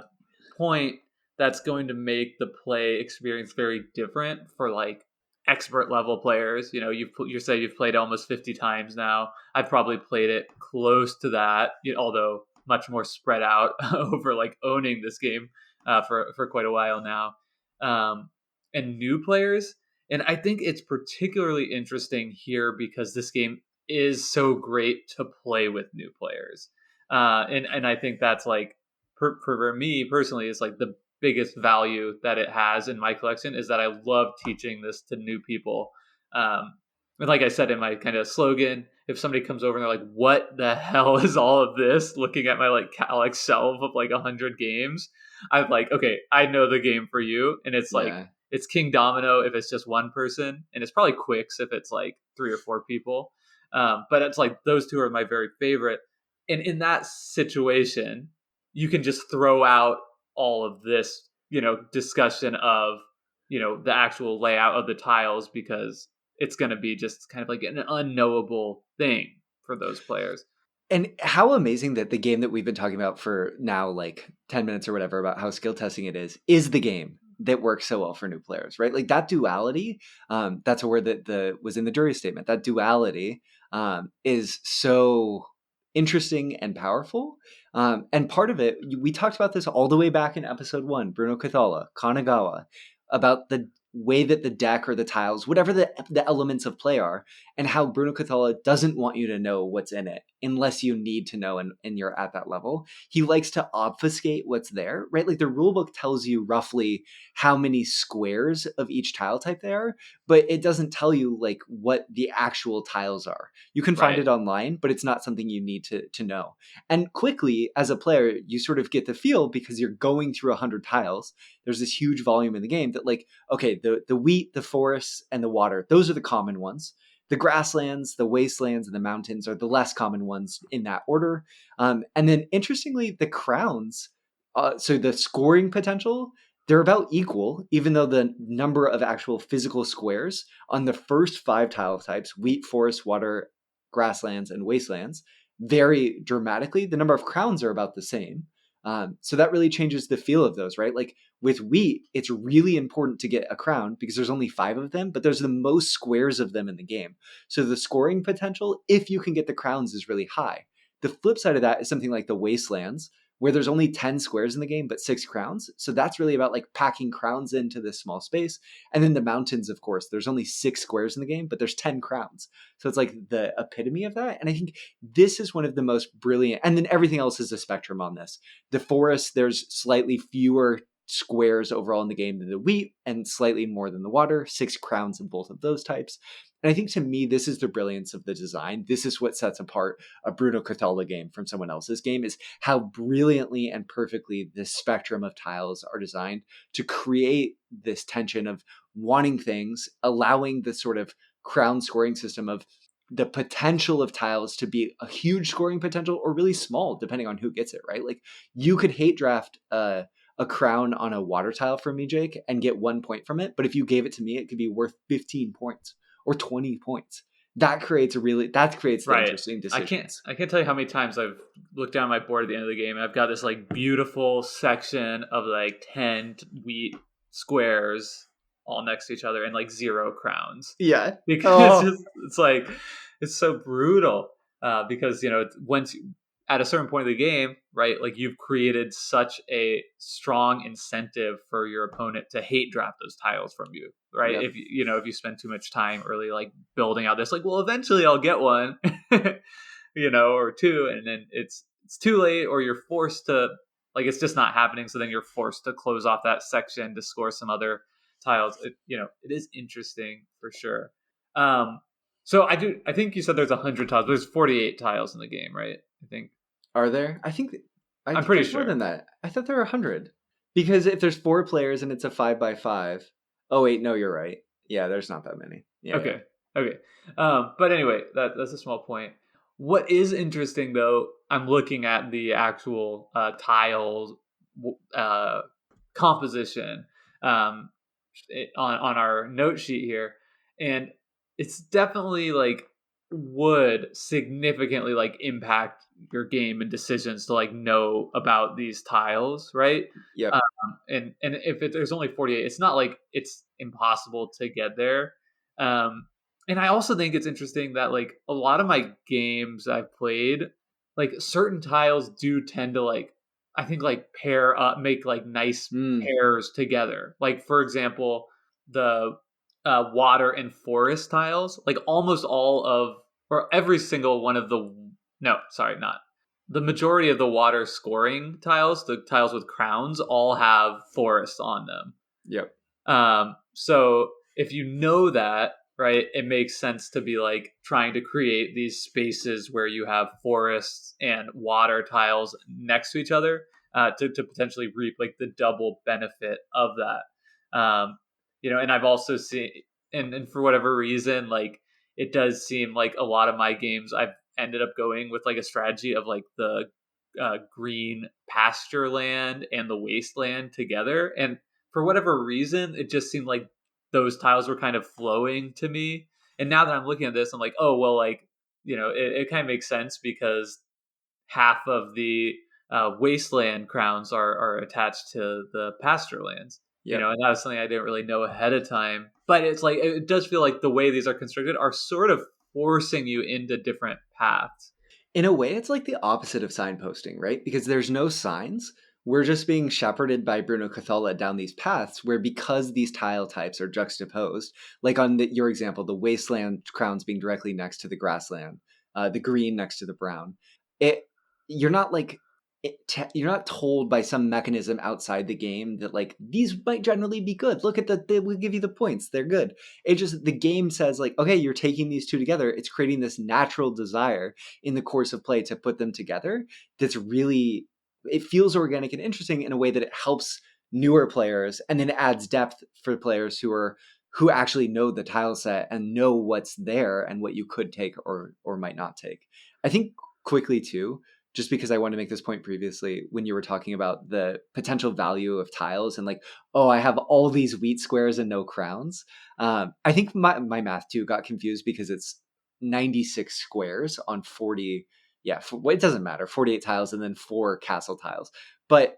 point that's going to make the play experience very different for like expert level players. You know, you say you've played almost 50 times now. I've probably played it close to that, although much more spread out over like owning this game for quite a while now. And new players, and I think it's particularly interesting here because this game is so great to play with new players. And I think that's like, for me personally, is like the biggest value that it has in my collection is that I love teaching this to new people. And like I said in my kind of slogan, if somebody comes over and they're like, "What the hell is all of this?" Looking at my like Alex shelf of like 100 games, I'm like, okay, I know the game for you, and it's like Yeah. it's Kingdomino if it's just one person, and it's probably Quicks if it's like 3 or 4 people. But it's like those two are my very favorite. And in that situation, you can just throw out all of this, discussion of, the actual layout of the tiles because it's going to be just kind of like an unknowable thing for those players. And how amazing that the game that we've been talking about for now like 10 minutes or whatever about how skill testing it is the game that works so well for new players, right? Like that duality, that's a word that was in the jury statement. That duality is so interesting and powerful. And part of it, we talked about this all the way back in episode 1, Bruno Cathala, Kanagawa, about the way that the deck or the tiles, whatever the elements of play are, and how Bruno Cathala doesn't want you to know what's in it unless you need to know and you're at that level. He likes to obfuscate what's there, right? Like the rulebook tells you roughly how many squares of each tile type there are, but it doesn't tell you like what the actual tiles are. You can find Right. it online, but it's not something you need to know. And quickly, as a player, you sort of get the feel because you're going through 100 tiles. There's this huge volume in the game that like, okay, the wheat, the forests, and the water, those are the common ones. The grasslands, the wastelands, and the mountains are the less common ones in that order. And then, interestingly, the crowns, so the scoring potential, they're about equal, even though the number of actual physical squares on the first 5 tile types, wheat, forest, water, grasslands, and wastelands, vary dramatically. The number of crowns are about the same. So that really changes the feel of those, right? Like with wheat, it's really important to get a crown because there's only 5 of them, but there's the most squares of them in the game. So the scoring potential, if you can get the crowns, is really high. The flip side of that is something like the wastelands, where there's only 10 squares in the game, but 6 crowns. So that's really about like packing crowns into this small space. And then the mountains, of course, there's only 6 squares in the game, but there's 10 crowns. So it's like the epitome of that. And I think this is one of the most brilliant, and then everything else is a spectrum on this. The forest, there's slightly fewer squares overall in the game than the wheat and slightly more than the water, 6 crowns in both of those types. And I think to me, this is the brilliance of the design. This is what sets apart a Bruno Cathala game from someone else's game, is how brilliantly and perfectly this spectrum of tiles are designed to create this tension of wanting things, allowing the sort of crown scoring system of the potential of tiles to be a huge scoring potential or really small, depending on who gets it, right? Like you could hate draft a crown on a water tile from me, Jake, and get 1 point from it. But if you gave it to me, it could be worth 15 points or 20 points. That creates the Right. interesting I can't decisions. I can't tell you how many times I've looked down my board at the end of the game and I've got this like beautiful section of like 10 wheat squares all next to each other and like 0 crowns. Yeah. Because Oh, it's like it's so brutal. Because once at a certain point of the game, right, like you've created such a strong incentive for your opponent to hate draft those tiles from you, right? yep. If you spend too much time early like building out this, like, well, eventually I'll get one, or 2, and then it's too late, or you're forced to, like, it's just not happening, so then you're forced to close off that section to score some other tiles. It is interesting for sure. So I think you said there's 100 tiles. There's 48 tiles in the game, right? I think Are there? I I'm think pretty there's more sure. than that. I thought there were 100. Because if there's 4 players and it's a 5 by 5. Oh wait, no, you're right. Yeah, there's not that many. Yeah, yeah. Okay. Okay. But anyway, that's a small point. What is interesting though, I'm looking at the actual tiles uh, composition um, on our note sheet here, and it's definitely like would significantly like impact your game and decisions to like know about these tiles, right? Yep. And if there's only 48, it's not like it's impossible to get there. Um, and I also think it's interesting that like a lot of my games I've played, like certain tiles do tend to like I think like pair up, make like nice Mm, pairs together. Like for example, the water and forest tiles, like almost all of or every single one of the no, sorry, not the majority of the water scoring tiles, the tiles with crowns, all have forests on them. yep. So if you know that, right, it makes sense to be like trying to create these spaces where you have forests and water tiles next to each other to potentially reap like the double benefit of that. And I've also seen, and for whatever reason, like it does seem like a lot of my games I've ended up going with like a strategy of like the green pasture land and the wasteland together. And for whatever reason, it just seemed like those tiles were kind of flowing to me. And now that I'm looking at this, I'm like, oh, well, like, it kind of makes sense because half of the wasteland crowns are attached to the pasture lands, Yep. and that was something I didn't really know ahead of time. But it's like, it does feel like the way these are constructed are sort of forcing you into different paths. In a way, it's like the opposite of signposting, right? Because there's no signs. We're just being shepherded by Bruno Cathala down these paths where, because these tile types are juxtaposed, like on your example, the wasteland crowns being directly next to the grassland, the green next to the brown, it you're not like you're not told by some mechanism outside the game that like these might generally be good. Look at they will give you the points. They're good. It just the game says like, okay, you're taking these two together. It's creating this natural desire in the course of play to put them together. That's really it feels organic and interesting in a way that it helps newer players and then adds depth for players who actually know the tile set and know what's there and what you could take or might not take. I think quickly too, just because I wanted to make this point previously when you were talking about the potential value of tiles and like, oh, I have all these wheat squares and no crowns. I think my math too got confused because it's 96 squares on 40. Yeah, it doesn't matter. 48 tiles and then 4 castle tiles. But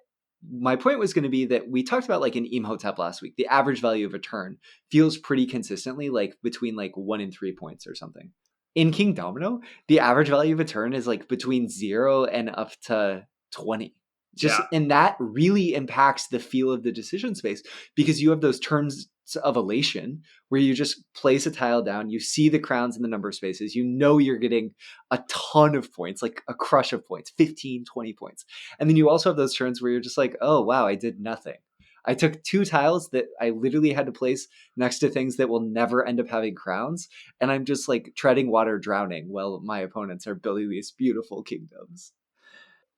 my point was going to be that we talked about like in Imhotep last week, the average value of a turn feels pretty consistently like between like 1 and 3 points or something. In Kingdomino, the average value of a turn is like between 0 and up to 20. Just Yeah. and that really impacts the feel of the decision space because you have those turns of elation where you just place a tile down, you see the crowns in the number of spaces, you know you're getting a ton of points, like a crush of points, 15, 20 points. And then you also have those turns where you're just like, oh wow, I did nothing. I took 2 tiles that I literally had to place next to things that will never end up having crowns, and I'm just like treading water drowning while my opponents are building these beautiful kingdoms.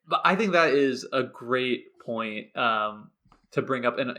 But I think that is a great point to bring up, and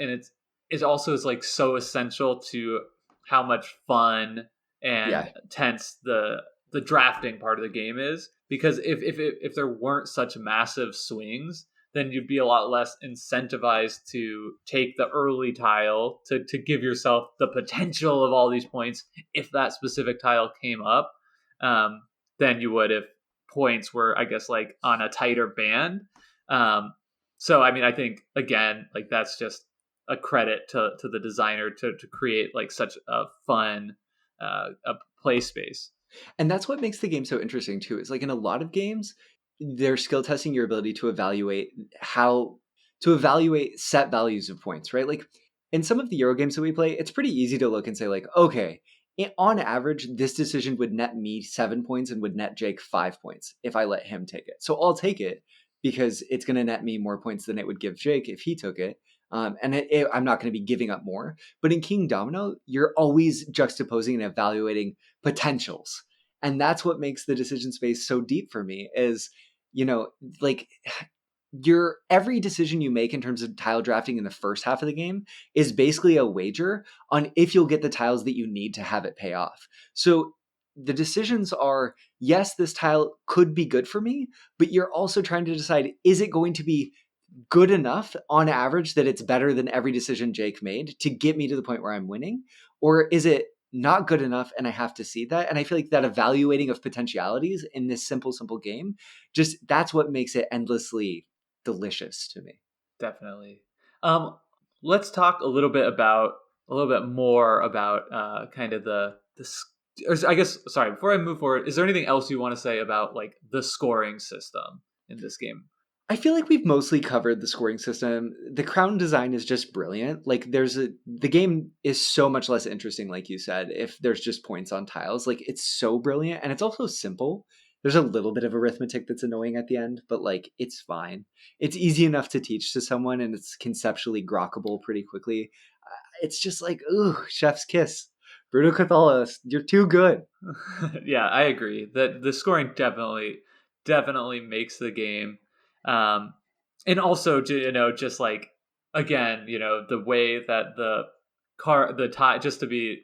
it's also is like so essential to how much fun and Yeah. tense the drafting part of the game is. Because if there weren't such massive swings, then you'd be a lot less incentivized to take the early tile to give yourself the potential of all these points if that specific tile came up, um, than you would if points were, I guess, like on a tighter band. Um, so I mean, I think again, like that's just a credit to the designer to create like such a fun a play space. And that's what makes the game so interesting too. Is like in a lot of games, they're skill testing your ability to evaluate how to evaluate set values of points, right? Like in some of the Euro games that we play, it's pretty easy to look and say like, okay, on average, this decision would net me 7 points and would net Jake 5 points if I let him take it. So I'll take it because it's going to net me more points than it would give Jake if he took it. I'm not going to be giving up more. But in Kingdomino, you're always juxtaposing and evaluating potentials, and that's what makes the decision space so deep for me is, you know, like your every decision you make in terms of tile drafting in the first half of the game is basically a wager on if you'll get the tiles that you need to have it pay off. So the decisions are, yes, this tile could be good for me, but you're also trying to decide, is it going to be good enough on average that it's better than every decision Jake made to get me to the point where I'm winning? Or is it not good enough and I have to see that. And I feel like that evaluating of potentialities in this simple game, just that's what makes it endlessly delicious to me. Definitely. Um, let's talk a little bit more about kind of or I guess, sorry, before I move forward, is there anything else you want to say about like the scoring system in this game? I feel like we've mostly covered the scoring system. The crown design is just brilliant. Like the game is so much less interesting, like you said, if there's just points on tiles. Like it's so brilliant and it's also simple. There's a little bit of arithmetic that's annoying at the end, but like it's fine. It's easy enough to teach to someone and it's conceptually grokkable pretty quickly. It's just like, ooh, chef's kiss. Bruno Cathalos, you're too good. Yeah, I agree that the scoring definitely makes the game, um, and also just like again the way that the tie, just to be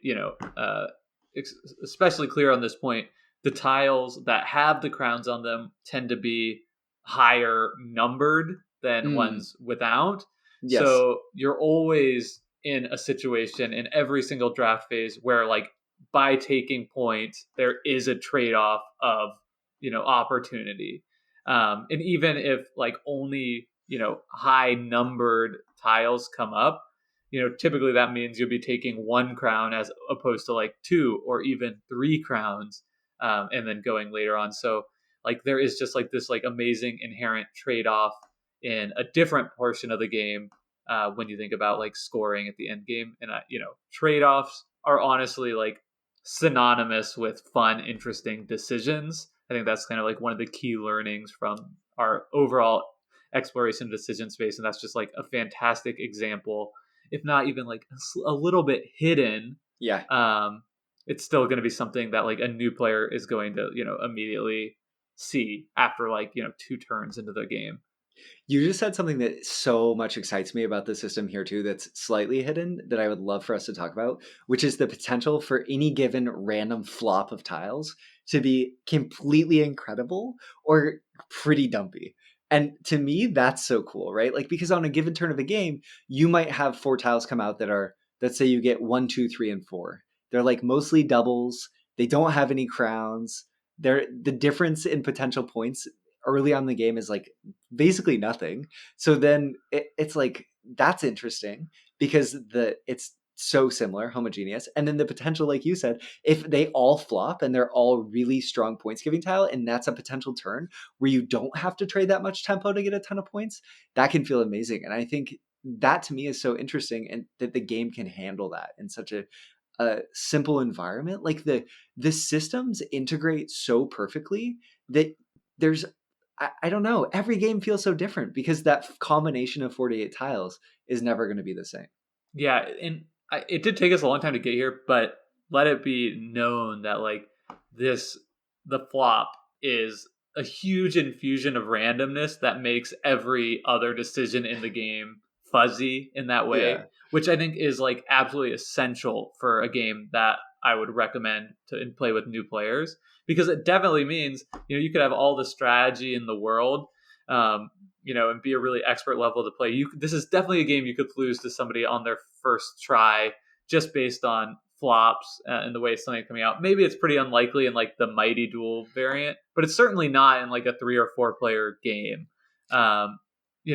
especially clear on this point, the tiles that have the crowns on them tend to be higher numbered than Mm, ones without. yes. So you're always in a situation in every single draft phase where like by taking points there is a trade-off of opportunity, and even if like only high numbered tiles come up, typically that means you'll be taking one crown as opposed to like two or even three crowns, and then going later on. So like there is just like this like amazing inherent trade-off in a different portion of the game, when you think about like scoring at the end game. And trade-offs are honestly like synonymous with fun, interesting decisions. I think that's kind of like one of the key learnings from our overall exploration of decision space, and that's just like a fantastic example, if not even like a little bit hidden. Yeah. um it's still going to be something that like a new player is going to immediately see after like two turns into the game. You just said something that so much excites me about the system here too that's slightly hidden that I would love for us to talk about, which is the potential for any given random flop of tiles to be completely incredible or pretty dumpy. And to me, that's so cool, right? Like because on a given turn of a game, you might have four tiles come out that are, let's say you get one, two, three, and four. They're like mostly doubles. They don't have any crowns. They're the difference in potential points early on in the game is like basically nothing. So then it's like that's interesting because it's so similar, homogeneous, and then the potential, like you said, if they all flop and they're all really strong points giving tile, and that's a potential turn where you don't have to trade that much tempo to get a ton of points, that can feel amazing. And I think that to me is so interesting, and that the game can handle that in such a simple environment. Like the systems integrate so perfectly that there's I don't know. Every game feels so different because that combination of 48 tiles is never going to be the same. Yeah, and it did take us a long time to get here, but let it be known that like this the flop is a huge infusion of randomness that makes every other decision in the game fuzzy in that way, Yeah. which I think is like absolutely essential for a game that I would recommend to and play with new players, because it definitely means you could have all the strategy in the world, um, and be a really expert level to play. This is definitely a game you could lose to somebody on their first try just based on flops, and the way something coming out. Maybe it's pretty unlikely in like the Mighty Duel variant, but it's certainly not in like a 3 or 4 player game. Um,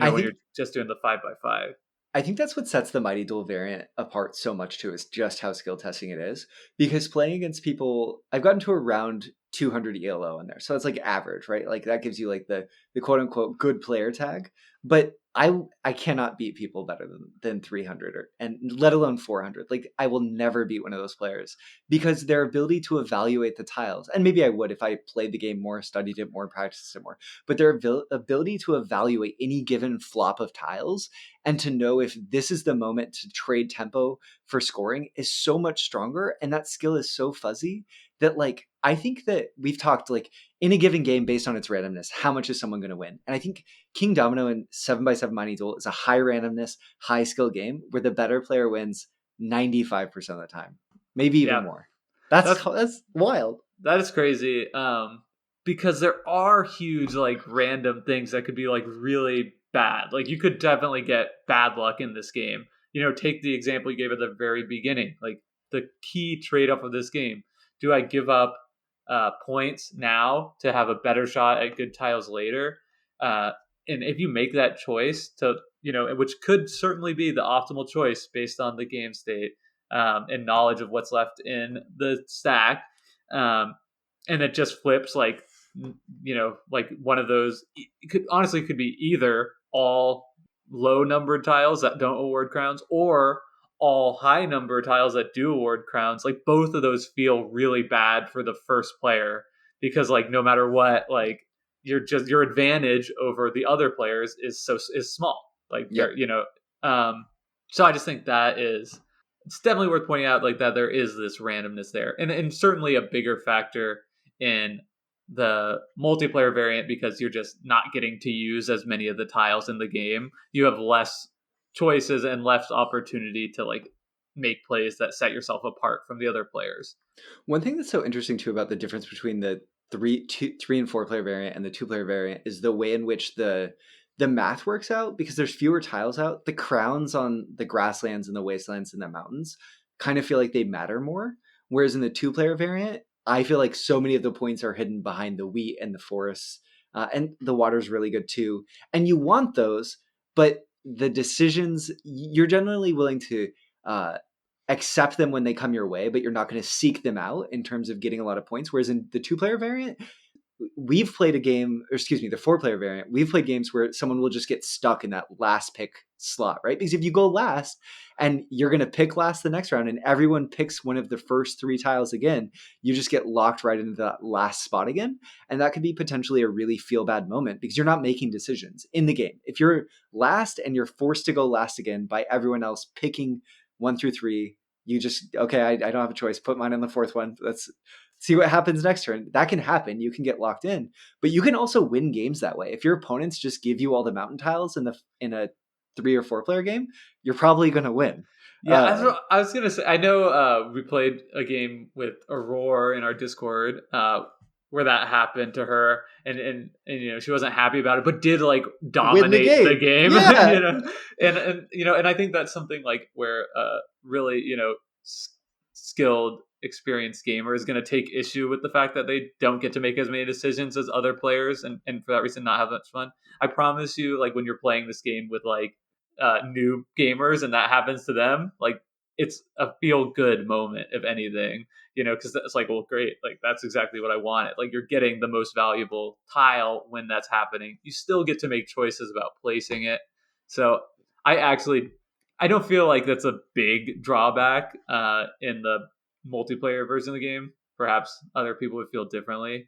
I when you're think just doing the 5 by 5. I think that's what sets the Mighty Duel variant apart so much too, is just how skill testing it is. Because playing against people, I've gotten to around 200 ELO in there, so it's like average, right? Like that gives you like the quote unquote good player tag. But I cannot beat people better than 300 and let alone 400. Like I will never beat one of those players because their ability to evaluate the tiles, and maybe I would if I played the game more, studied it more, practiced it more, but their ability to evaluate any given flop of tiles and to know if this is the moment to trade tempo for scoring is so much stronger, and that skill is so fuzzy that like I think that we've talked like in a given game based on its randomness, how much is someone going to win? And I think Kingdomino in 7x7 Mighty Duel is a high randomness, high skill game where the better player wins 95% of the time, maybe even Yeah, more. That's that's that's wild. that is crazy. Because there are huge like random things that could be like really bad. Like you could definitely get bad luck in this game. Take the example you gave at the very beginning, like the key trade-off of this game. Do I give up points now to have a better shot at good tiles later? And if you make that choice to, which could certainly be the optimal choice based on the game state and knowledge of what's left in the stack, and it just flips like, like one of those, it could be either all low numbered tiles that don't award crowns or all high number tiles that do award crowns. Like both of those feel really bad for the first player, because like no matter what, like your advantage over the other players is small. Like Yep. so I just think it's definitely worth pointing out, like, that there is this randomness there, and certainly a bigger factor in the multiplayer variant, because you're just not getting to use as many of the tiles in the game. You have less choices and less opportunity to like make plays that set yourself apart from the other players. One thing that's so interesting too about the difference between the three and 4 player variant and the 2 player variant is the way in which the math works out, because there's fewer tiles out. The crowns on the grasslands and the wastelands and the mountains kind of feel like they matter more. Whereas in the 2 player variant, I feel like so many of the points are hidden behind the wheat and the forests, and the water's really good too. And you want those, but the decisions, you're generally willing to accept them when they come your way, but you're not going to seek them out in terms of getting a lot of points. Whereas in the 2 player variant, we've played a game, or excuse me, the 4 player variant, we've played games where someone will just get stuck in that last pick slot, right? Because if you go last and you're going to pick last the next round and everyone picks one of the first 3 tiles again, you just get locked right into that last spot again. And that could be potentially a really feel bad moment, because you're not making decisions in the game. If you're last and you're forced to go last again by everyone else picking 1 through 3, you just, okay, I don't have a choice. Put mine on the 4th one. Let's see what happens next turn. That can happen. You can get locked in, but you can also win games that way. If your opponents just give you all the mountain tiles in a 3 or 4 player game, you're probably going to win. Yeah, I was gonna say. I know we played a game with Aurora in our Discord where that happened to her, and she wasn't happy about it, but did like dominate the game. Yeah. And I think that's something like where really skilled, experienced gamer is going to take issue with the fact that they don't get to make as many decisions as other players, and for that reason not have much fun. I promise you, like when you're playing this game with like new gamers and that happens to them, like it's a feel good moment, if anything, because that's like, well, great, like that's exactly what I wanted. Like you're getting the most valuable tile when that's happening. You still get to make choices about placing it. So I don't feel like that's a big drawback in the multiplayer version of the game. Perhaps other people would feel differently.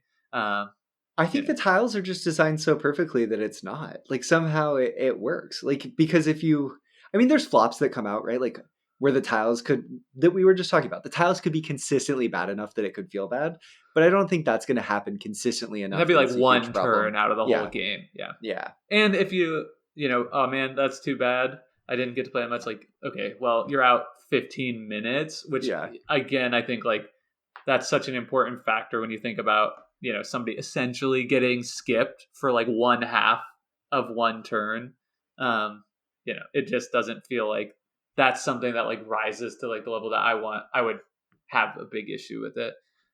I think the tiles are just designed so perfectly that it's not. Like somehow it works. Like, because there's flops that come out, right? Like where the tiles that we were just talking about, the tiles could be consistently bad enough that it could feel bad, but I don't think that's going to happen consistently enough. That'd be like one turn out of the whole game. Yeah. Yeah. And if oh man, that's too bad, I didn't get to play that much. Like, okay, well, you're out 15 minutes, which again, I think like that's such an important factor when you think about, somebody essentially getting skipped for like 1/2 of one turn. It just doesn't feel like that's something that like rises to like the level that I would have a big issue with it.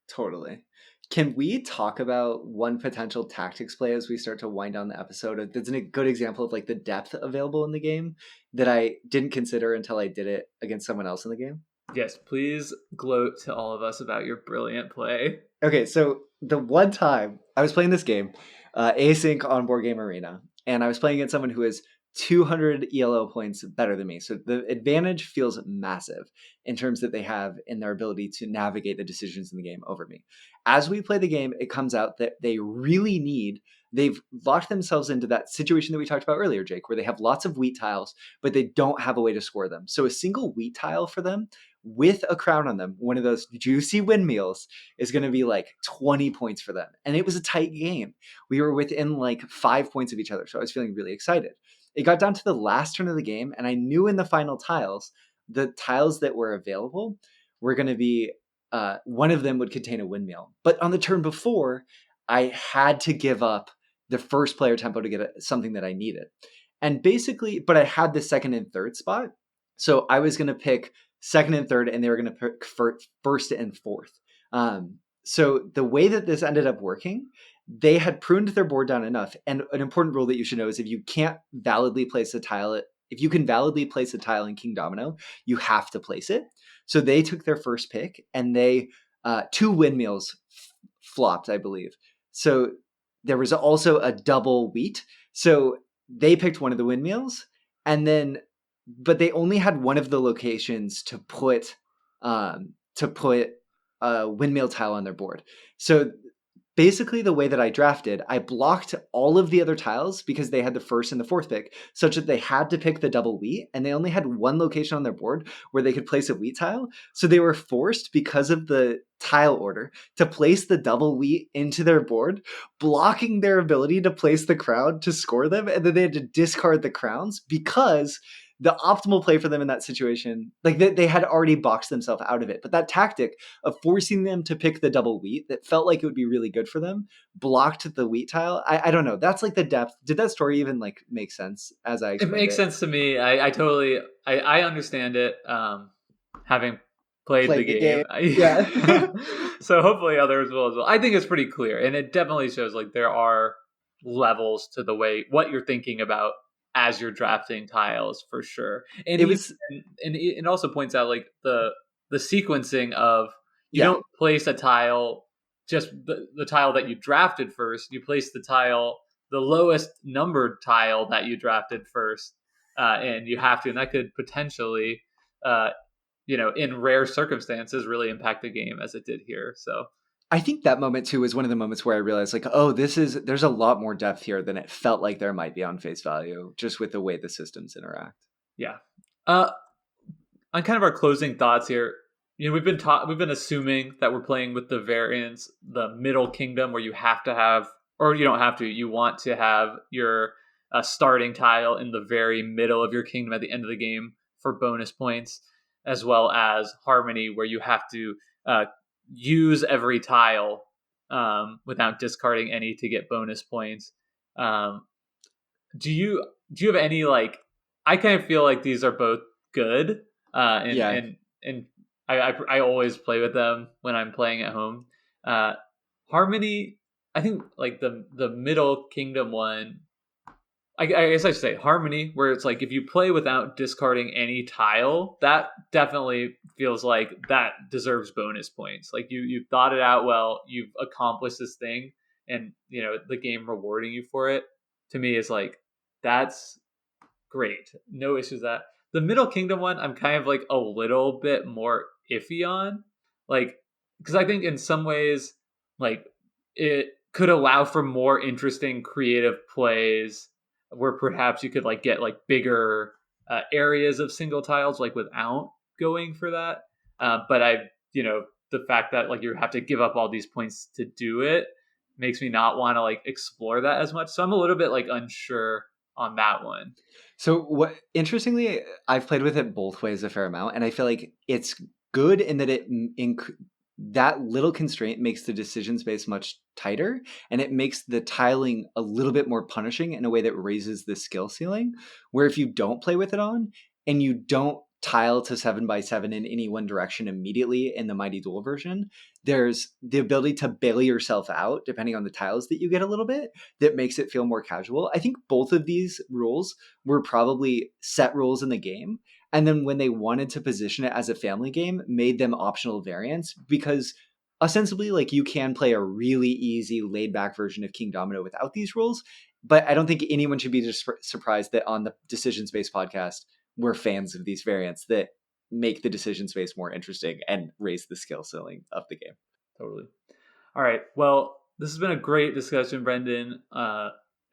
Totally. Can we talk about one potential tactics play as we start to wind down the episode? That's a good example of like the depth available in the game that I didn't consider until I did it against someone else in the game. Yes, please gloat to all of us about your brilliant play. Okay, so the one time I was playing this game, async on Board Game Arena, and I was playing against someone who is 200 ELO points better than me. So the advantage feels massive in terms that they have in their ability to navigate the decisions in the game over me. As we play the game, it comes out that they've locked themselves into that situation that we talked about earlier, Jake, where they have lots of wheat tiles, but they don't have a way to score them. So a single wheat tile for them with a crown on them, one of those juicy windmills, is going to be like 20 points for them. And it was a tight game. We were within like 5 points of each other. So I was feeling really excited. It got down to the last turn of the game, and I knew in the final tiles, the tiles that were available were going to be, one of them would contain a windmill. But on the turn before, I had to give up the first player tempo to get something that I needed. And basically, but I had the second and third spot. So I was going to pick second and third, and they were going to pick first and fourth. So the way that this ended up working, they had pruned their board down enough. And an important rule that you should know is if you can't validly place a tile, if you can validly place a tile in Kingdomino, you have to place it. So they took their first pick, and they two windmills flopped, I believe. So there was also a double wheat. So they picked one of the windmills, and then, but they only had one of the locations to put a windmill tile on their board. So basically, the way that I drafted, I blocked all of the other tiles because they had the first and the fourth pick, such that they had to pick the double wheat, and they only had one location on their board where they could place a wheat tile. So they were forced, because of the tile order, to place the double wheat into their board, blocking their ability to place the crown to score them, and then they had to discard the crowns because the optimal play for them in that situation, like they had already boxed themselves out of it. But that tactic of forcing them to pick the double wheat that felt like it would be really good for them blocked the wheat tile. I don't know. That's like the depth. Did that story even like make sense as I It explained makes it? sense to me. I totally I understand it. Having played the Played the game. game, Yeah. so hopefully others will as well. I think it's pretty clear, and it definitely shows like there are levels to the way what you're thinking about as you're drafting tiles for sure. And It even was, and it also points out like the sequencing of you yeah. don't place a tile just the tile that you drafted first. You place the lowest numbered tile that you drafted first, and you have to, and that could potentially, uh, in rare circumstances, really impact the game as it did here. So I think that moment too was one of the moments where I realized like, oh, there's a lot more depth here than it felt like there might be on face value, just with the way the systems interact. yeah. Uh, on kind of our closing thoughts here, we've been assuming that we're playing with the variants, the middle kingdom, where you have to have, or you don't have to, you want to have your starting tile in the very middle of your kingdom at the end of the game for bonus points, as well as harmony, where you have to uh, use every tile without discarding any to get bonus points. Um, do you have any like? I kind of feel like these are both good, and Yeah, and I always play with them when I'm playing at home. Uh, Harmony, I think like the Middle Kingdom one. I guess I should say Harmony, where it's like if you play without discarding any tile, that definitely feels like that deserves bonus points. Like you thought it out well, you've accomplished this thing, and the game rewarding you for it. To me, is like that's great. No issues with that. The Middle Kingdom one, I'm kind of like a little bit more iffy on. Like, because I think in some ways, like, it could allow for more interesting creative plays where perhaps you could like get like bigger areas of single tiles, like without going for that. But the fact that like you have to give up all these points to do it makes me not want to like explore that as much. So I'm a little bit like unsure on that one. so what interestingly, I've played with it both ways a fair amount, and I feel like it's good in that that little constraint makes the decision space much tighter, and it makes the tiling a little bit more punishing in a way that raises the skill ceiling. Where if you don't play with it on, and you don't tile to 7x7 in any one direction immediately in the Mighty Duel version, there's the ability to bail yourself out depending on the tiles that you get a little bit, that makes it feel more casual. I think both of these rules were probably set rules in the game, and then when they wanted to position it as a family game, made them optional variants, because ostensibly like you can play a really easy laid back version of Kingdomino without these rules. But I don't think anyone should be just surprised that on the Decision Space podcast, we're fans of these variants that make the decision space more interesting and raise the skill ceiling of the game. Totally. All right. Well, this has been a great discussion, Brendan.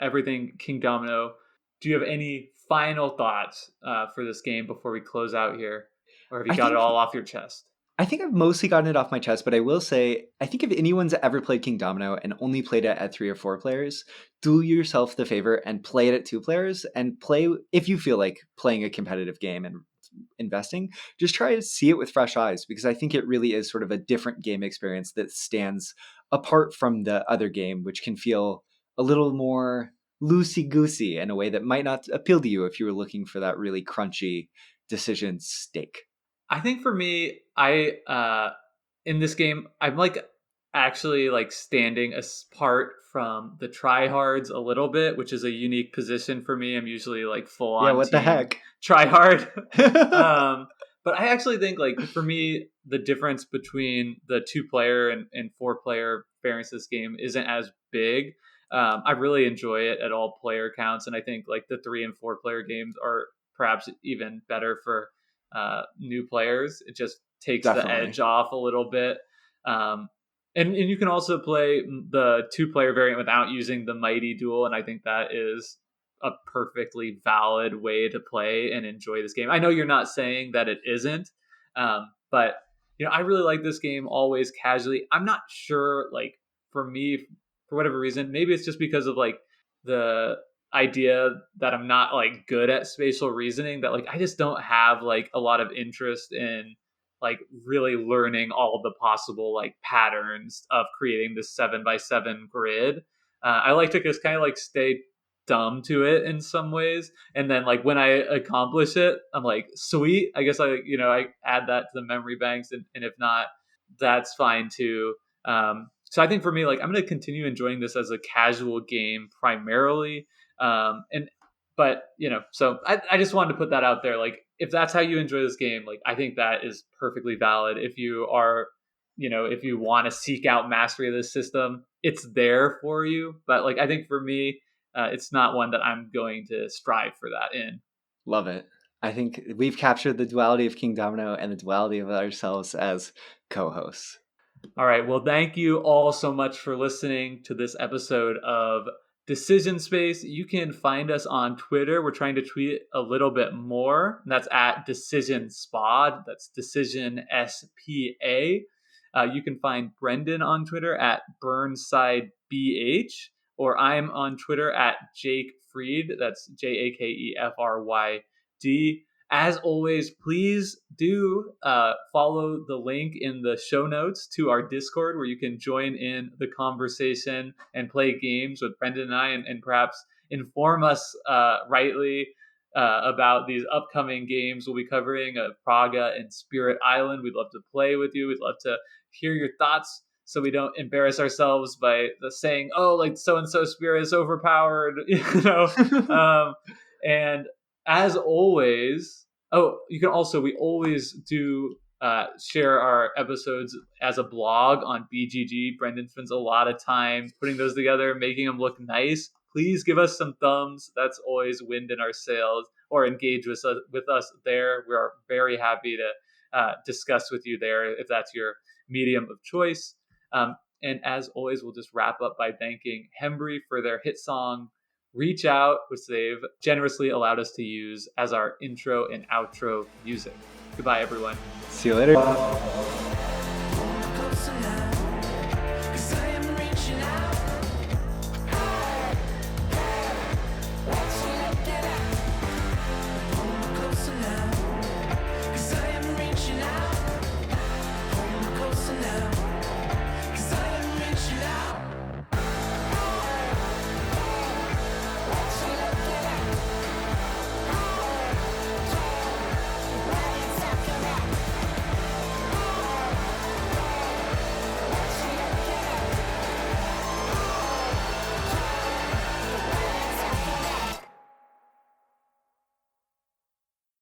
Everything King Domino. Do you have any final thoughts for this game before we close out here, or have you I got it think all off your chest? I think I've mostly gotten it off my chest, but I will say, I think if anyone's ever played King Domino and only played it at 3 or 4 players, do yourself the favor and play it at 2 players, and play, if you feel like playing a competitive game and investing, just try to see it with fresh eyes, because I think it really is sort of a different game experience that stands apart from the other game, which can feel a little more loosey goosey in a way that might not appeal to you if you were looking for that really crunchy decision steak. I think for me, in this game, I'm like actually like standing apart from the tryhards a little bit, which is a unique position for me. I'm usually like full Yeah, on what the team heck? tryhard. But I actually think like for me, the difference between the 2-player and 4-player variance of this game isn't as big. I really enjoy it at all player counts, and I think like the 3 and 4-player games are perhaps even better for new players. It just takes the Definitely. edge off a little bit. Um, and you can also play the 2-player variant without using the mighty duel, and I think that is a perfectly valid way to play and enjoy this game. I know you're not saying that it isn't, but I really like this game always casually. I'm not sure, like for me, for whatever reason, maybe it's just because of like the idea that I'm not like good at spatial reasoning, that like I just don't have like a lot of interest in like really learning all the possible like patterns of creating this 7x7 grid. I like to just kind of like stay dumb to it in some ways, and then like when I accomplish it, I'm like, sweet, I guess I add that to the memory banks, and if not, that's fine too. So I think for me, like I'm going to continue enjoying this as a casual game primarily. And but so I just wanted to put that out there. Like if that's how you enjoy this game, like I think that is perfectly valid. If you are, if you want to seek out mastery of this system, it's there for you. But like I think for me, it's not one that I'm going to strive for that in. Love it. I think we've captured the duality of Kingdomino and the duality of ourselves as co-hosts. All right. Well, thank you all so much for listening to this episode of Decision Space. You can find us on Twitter. We're trying to tweet a little bit more. That's at Decision Spod. That's Decision SPA. You can find Brendan on Twitter at BurnsideBH, or I'm on Twitter at Jake Freed. That's JAKEFRYD. As always, please do follow the link in the show notes to our Discord, where you can join in the conversation and play games with Brendan and I, and perhaps inform us rightly about these upcoming games we'll be covering of Praga and Spirit Island. We'd love to play with you. We'd love to hear your thoughts, so we don't embarrass ourselves by saying, oh, like so-and-so Spirit is overpowered, and as always, we always do share our episodes as a blog on BGG. Brendan spends a lot of time putting those together, making them look nice. Please give us some thumbs. That's always wind in our sails. Or engage with us there. We are very happy to discuss with you there if that's your medium of choice. And as always, we'll just wrap up by thanking Hembry for their hit song Reach Out, which they've generously allowed us to use as our intro and outro music. Goodbye, everyone. See you later.